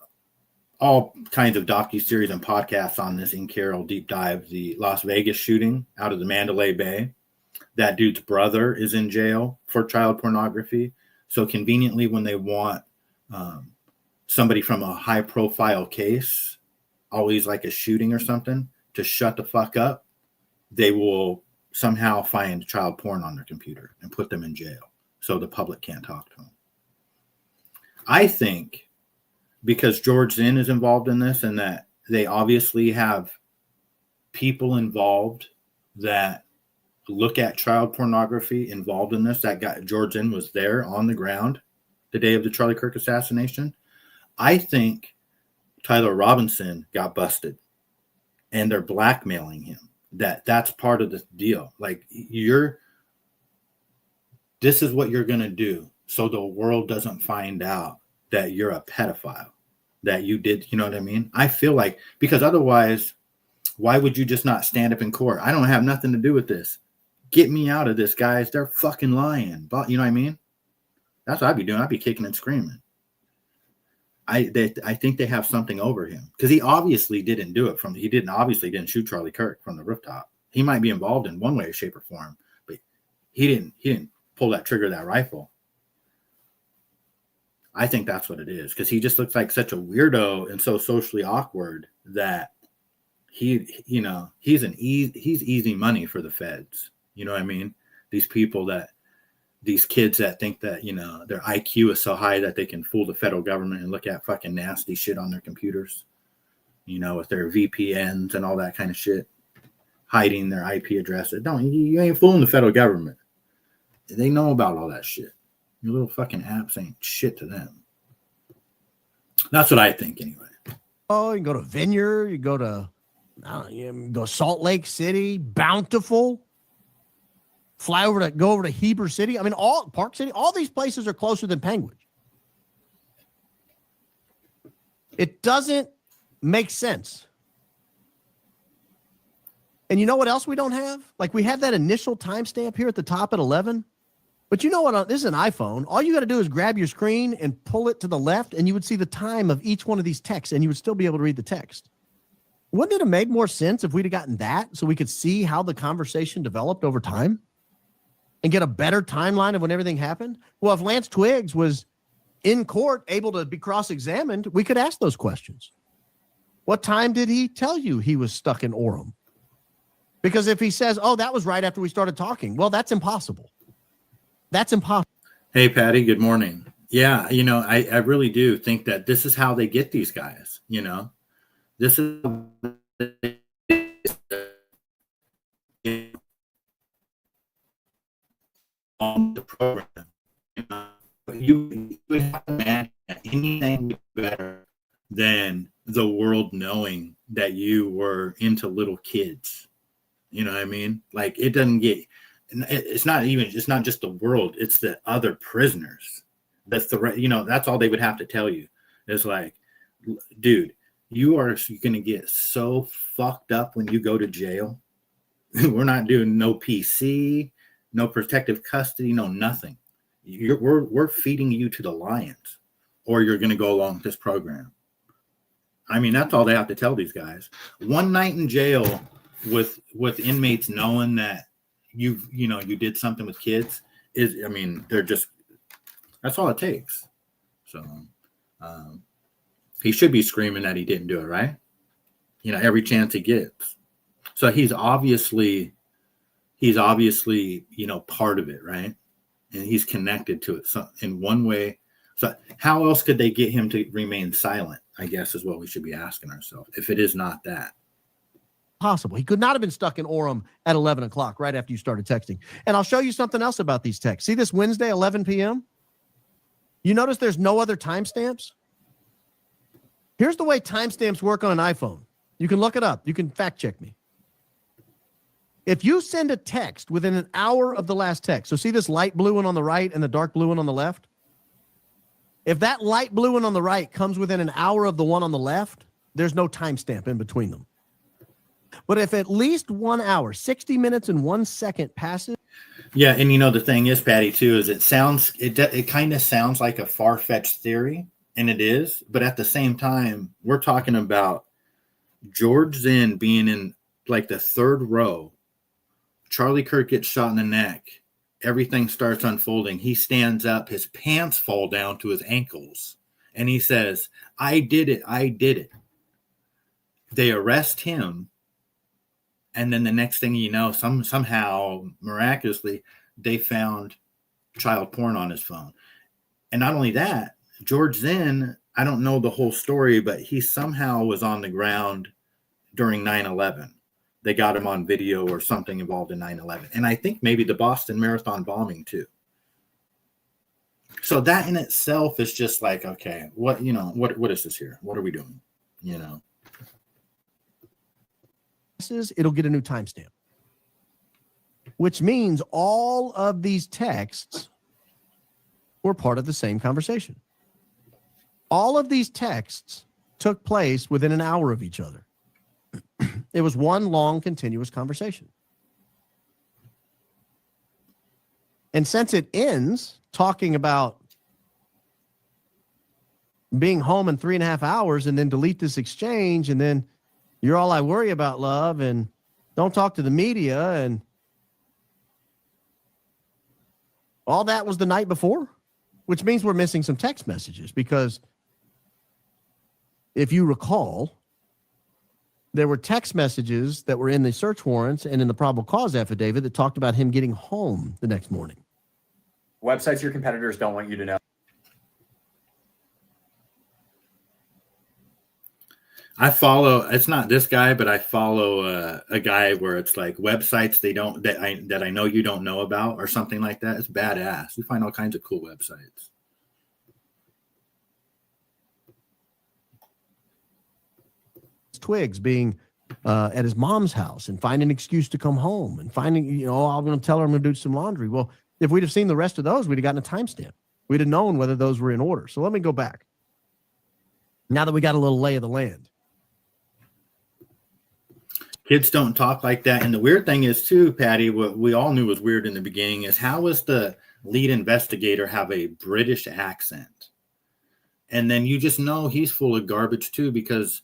all kinds of docuseries and podcasts on this in Carol Deep Dive, the Las Vegas shooting out of the Mandalay Bay. That dude's brother is in jail for child pornography. So conveniently, when they want somebody from a high profile case, always like a shooting or something, to shut the fuck up, they will somehow find child porn on their computer and put them in jail so the public can't talk to them. I think because George Zinn is involved in this and that they obviously have people involved that look at child pornography involved in this. That guy, George Zinn, was there on the ground the day of the Charlie Kirk assassination. I think Tyler Robinson got busted and they're blackmailing him. That's part of the deal. Like, this is what you're going to do so the world doesn't find out that you're a pedophile, that you did, you know what I mean? I feel like, because otherwise, why would you just not stand up in court? I don't have nothing to do with this. Get me out of this, guys. They're fucking lying. But you know what I mean? That's what I'd be doing. I'd be kicking and screaming. I think they have something over him, because he obviously didn't do it obviously didn't shoot Charlie Kirk from the rooftop. He might be involved in one way, shape, or form, but he didn't pull that trigger of that rifle. I think that's what it is, because he just looks like such a weirdo and so socially awkward that he's easy money for the feds. You know what I mean? These kids that think that, their IQ is so high that they can fool the federal government and look at fucking nasty shit on their computers, with their VPNs and all that kind of shit, hiding their IP address. You ain't fooling the federal government. They know about all that shit. Your little fucking apps ain't shit to them. That's what I think anyway. Oh, you can go to Vineyard, you go to Salt Lake City, Bountiful. Go over to Heber City. I mean, Park City, all these places are closer than Penguin. It doesn't make sense. And you know what else we don't have? Like, we have that initial timestamp here at the top at 11. But you know what? This is an iPhone. All you got to do is grab your screen and pull it to the left, and you would see the time of each one of these texts, and you would still be able to read the text. Wouldn't it have made more sense if we'd have gotten that so we could see how the conversation developed over time and get a better timeline of when everything happened? Well, if Lance Twiggs was in court able to be cross-examined, we could ask those questions. What time did he tell you he was stuck in Orem? Because if he says, oh, that was right after we started talking, well, that's impossible. That's impossible. Hey, Patty, good morning. Yeah, I really do think that this is how they get these guys, This is on the program. You would have to imagine anything better than the world knowing that you were into little kids. You know what I mean? Like, it doesn't get, it's not just the world, it's the other prisoners. That's that's all they would have to tell you. It's like, dude, you're going to get so fucked up when you go to jail. We're not doing no PC, no protective custody, no nothing. We're feeding you to the lions, or you're going to go along with this program. I mean, that's all they have to tell these guys. One night in jail with inmates knowing that you did something with kids that's all it takes. So he should be screaming that he didn't do it, right? Every chance he gets. So he's obviously part of it, right? And he's connected to it in one way. So how else could they get him to remain silent, I guess, is what we should be asking ourselves, if it is not that. Possible. He could not have been stuck in Orem at 11 o'clock right after you started texting. And I'll show you something else about these texts. See this Wednesday, 11 p.m.? You notice there's no other timestamps? Here's the way timestamps work on an iPhone. You can look it up. You can fact check me. If you send a text within an hour of the last text, so see this light blue one on the right and the dark blue one on the left? If that light blue one on the right comes within an hour of the one on the left, there's no timestamp in between them. But if at least 1 hour, 60 minutes and 1 second passes. Yeah. And the thing is, Patty, too, is it kind of sounds like a far-fetched theory, and it is. But at the same time, we're talking about George Zinn being in like the third row. Charlie Kirk gets shot in the neck. Everything starts unfolding. He stands up. His pants fall down to his ankles. And he says, I did it. I did it. They arrest him. And then the next thing you know, somehow, miraculously, they found child porn on his phone. And not only that, George Zinn, I don't know the whole story, but he somehow was on the ground during 9/11. they got him on video or something involved in 9/11. And I think maybe the Boston Marathon bombing too. So that in itself is just like, okay, what is this here? What are we doing? It'll get a new timestamp, which means all of these texts were part of the same conversation. All of these texts took place within an hour of each other. It was one long, continuous conversation. And since it ends talking about being home in 3.5 hours and then delete this exchange and then you're all I worry about, love, and don't talk to the media, and all that was the night before, which means we're missing some text messages because if you recall, there were text messages that were in the search warrants and in the probable cause affidavit that talked about him getting home the next morning. Websites your competitors don't want you to know. I follow, it's not this guy, but I follow a guy where it's like websites that I know you don't know about or something like that. It's badass. You find all kinds of cool websites. Twiggs being at his mom's house and finding an excuse to come home and finding, I'm going to tell her I'm going to do some laundry. Well, if we'd have seen the rest of those, we'd have gotten a timestamp. We'd have known whether those were in order. So let me go back. Now that we got a little lay of the land. Kids don't talk like that. And the weird thing is too, Patty, what we all knew was weird in the beginning is how was the lead investigator have a British accent? And then you just know he's full of garbage too, because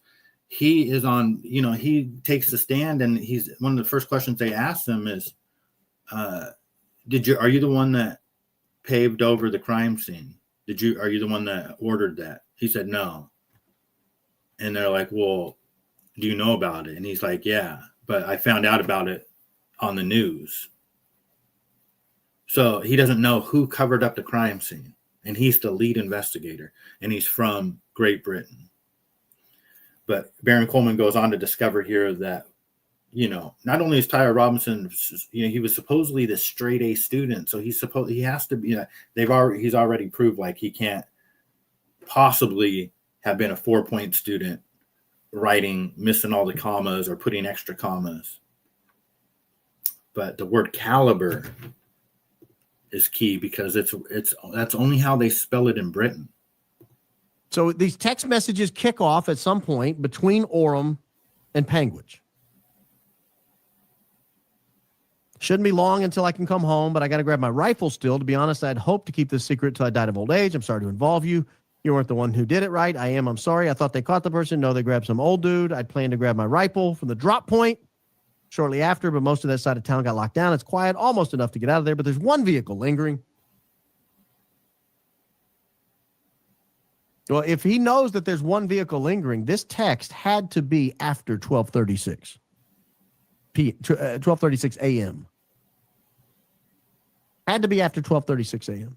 he is on, he takes the stand and he's one of the first questions they ask him is, are you the one that paved over the crime scene? Are you the one that ordered that? He said, no. And they're like, well, do you know about it? And he's like, yeah, but I found out about it on the news. So he doesn't know who covered up the crime scene. And he's the lead investigator. And he's from Great Britain. But Baron Coleman goes on to discover here that, not only is Tyler Robinson, he was supposedly the straight A student. So he has to be, he's already proved like he can't possibly have been a 4-point student missing all the commas or putting extra commas. But the word caliber is key because that's only how they spell it in Britain. So these text messages kick off at some point between Orem and Panguitch. Shouldn't be long until I can come home, but I got to grab my rifle still. To be honest, I'd hoped to keep this secret till I died of old age. I'm sorry to involve you. You weren't the one who did it, right? I'm sorry. I thought they caught the person. No, they grabbed some old dude. I'd planned to grab my rifle from the drop point shortly after, but most of that side of town got locked down. It's quiet, almost enough to get out of there, but there's one vehicle lingering. Well, if he knows that there's one vehicle lingering, this text had to be after 12:36 a.m. Had to be after 12:36 a.m.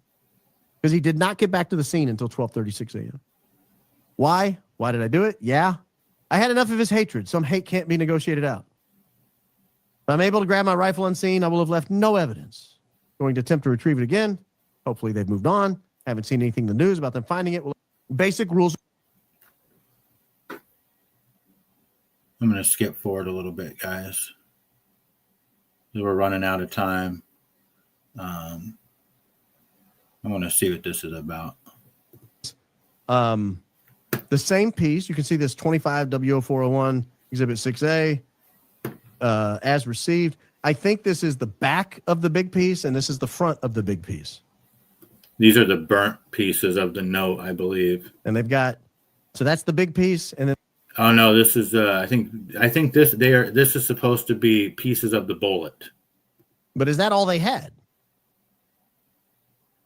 because he did not get back to the scene until 12:36 a.m. Why? Why did I do it? Yeah, I had enough of his hatred. Some hate can't be negotiated out. If I'm able to grab my rifle unseen, I will have left no evidence. Going to attempt to retrieve it again. Hopefully they've moved on. Haven't seen anything in the news about them finding it. Basic rules. I'm going to skip forward a little bit, guys. We're running out of time. I want to see what this is about. The same piece, you can see this 25 W0401 Exhibit 6A as received. I think this is the back of the big piece, and this is the front of the big piece. These are the burnt pieces of the note, I believe. And they've got, so that's the big piece, and then. Oh no, this is I think this is supposed to be pieces of the bullet. But is that all they had?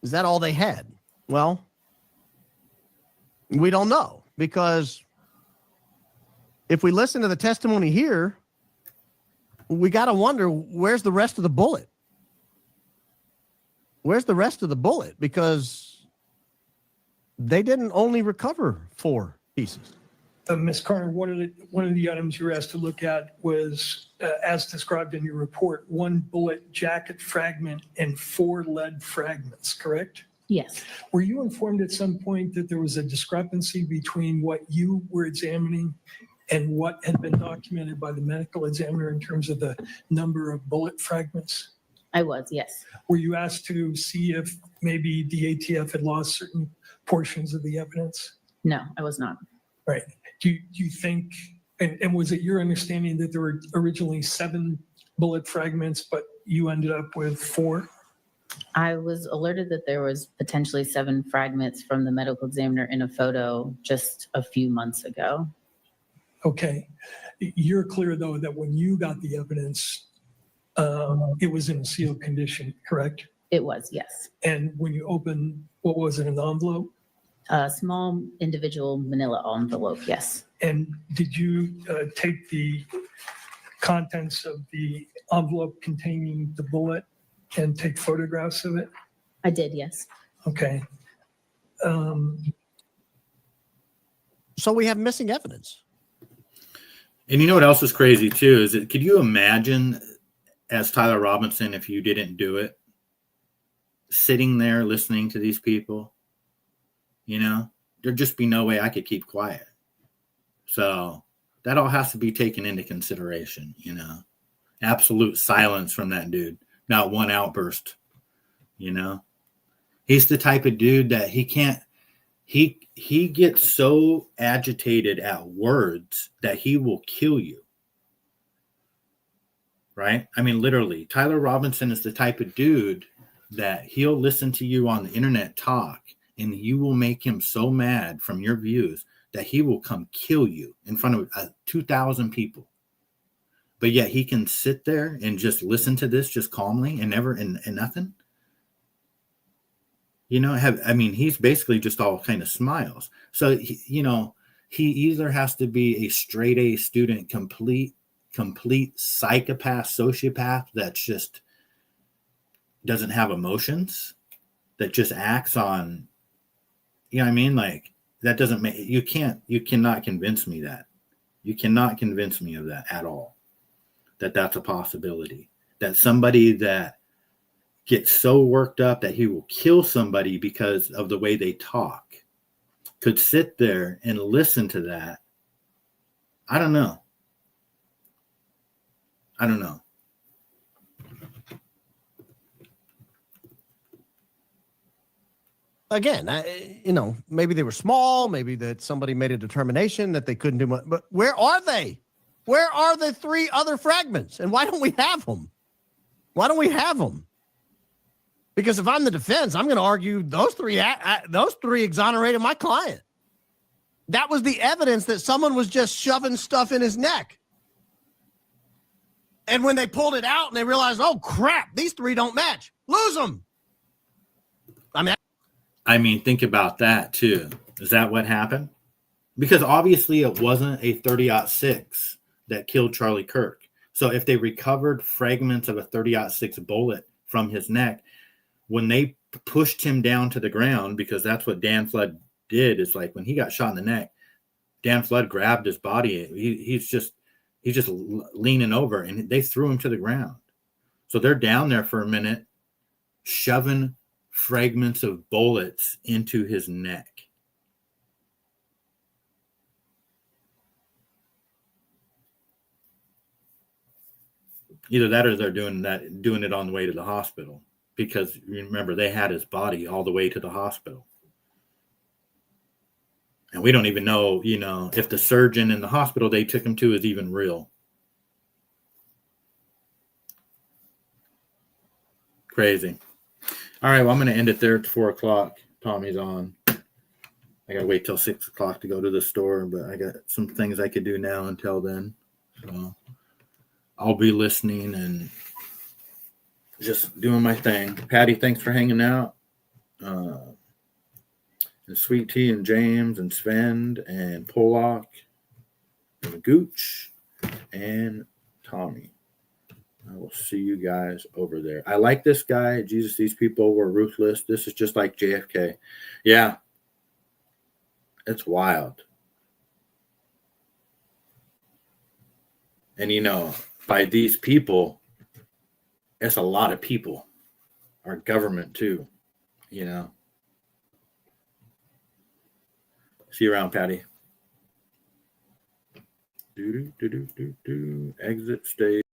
Is that all they had? Well, we don't know, because if we listen to the testimony here, we got to wonder, where's the rest of the bullet? Where's the rest of the bullet? Because they didn't only recover 4 pieces. Ms. Carter, one of the items you were asked to look at was, as described in your report, 1 bullet jacket fragment and 4 lead fragments, correct? Yes. Were you informed at some point that there was a discrepancy between what you were examining and what had been documented by the medical examiner in terms of the number of bullet fragments? I was, yes. Were you asked to see if maybe the ATF had lost certain portions of the evidence? No, I was not. Right. Do you think, and was it your understanding that there were originally 7 bullet fragments, but you ended up with 4? I was alerted that there was potentially 7 fragments from the medical examiner in a photo just a few months ago. Okay. You're clear, though, that when you got the evidence, it was in a sealed condition, correct? It was, yes. And when you opened, what was it, an envelope? A small individual manila envelope, yes. And did you take the contents of the envelope containing the bullet and take photographs of it? I did, yes. Okay. So we have missing evidence. And you know what else is crazy too is that could you imagine as Tyler Robinson if you didn't do it, sitting there listening to these people? You know, there'd just be no way I could keep quiet. So that all has to be taken into consideration, you know. Absolute silence from that dude. Not one outburst, you know. He's the type of dude that he gets so agitated at words that he will kill you. Right? I mean, literally, Tyler Robinson is the type of dude that he'll listen to you on the internet talk and you will make him so mad from your views that he will come kill you in front of 2,000 people. But yet he can sit there and just listen to this just calmly and never and nothing. You know, he's basically just all kind of smiles. So, he either has to be a straight A student, complete psychopath, sociopath that's just doesn't have emotions, that just acts on, you know what I mean? Like that doesn't make, you cannot convince me that. You cannot convince me of that at all. That's a possibility. That somebody that gets so worked up that he will kill somebody because of the way they talk could sit there and listen to that. I don't know. Again, maybe they were small, maybe that somebody made a determination that they couldn't do much, but where are they? Where are the 3 other fragments? And why don't we have them? Because if I'm the defense, I'm going to argue those 3 exonerated my client. That was the evidence that someone was just shoving stuff in his neck. And when they pulled it out and they realized, oh crap, these 3 don't match, lose them. I mean, think about that too. Is that what happened? Because obviously it wasn't a 30-06 that killed Charlie Kirk. So if they recovered fragments of a 30-06 bullet from his neck, when they pushed him down to the ground, because that's what Dan Flood did, is like when he got shot in the neck, Dan Flood grabbed his body. He's just leaning over and they threw him to the ground. So they're down there for a minute, shoving fragments of bullets into his neck. Either that or they're doing it on the way to the hospital, because remember they had his body all the way to the hospital. And we don't even know, if the surgeon in the hospital they took him to is even real. Crazy. All right, well, I'm going to end it there at 4:00. Tommy's on. I got to wait till 6:00 to go to the store, but I got some things I could do now until then. So I'll be listening and just doing my thing. Patty, thanks for hanging out. And Sweet Tea and James and Sven and Pollock and Gooch and Tommy. I will see you guys over there. I like this guy. Jesus, these people were ruthless. This is just like JFK. Yeah. It's wild. And, you know, by these people, it's a lot of people. Our government, too, you know. See you around, Patty. Exit stage.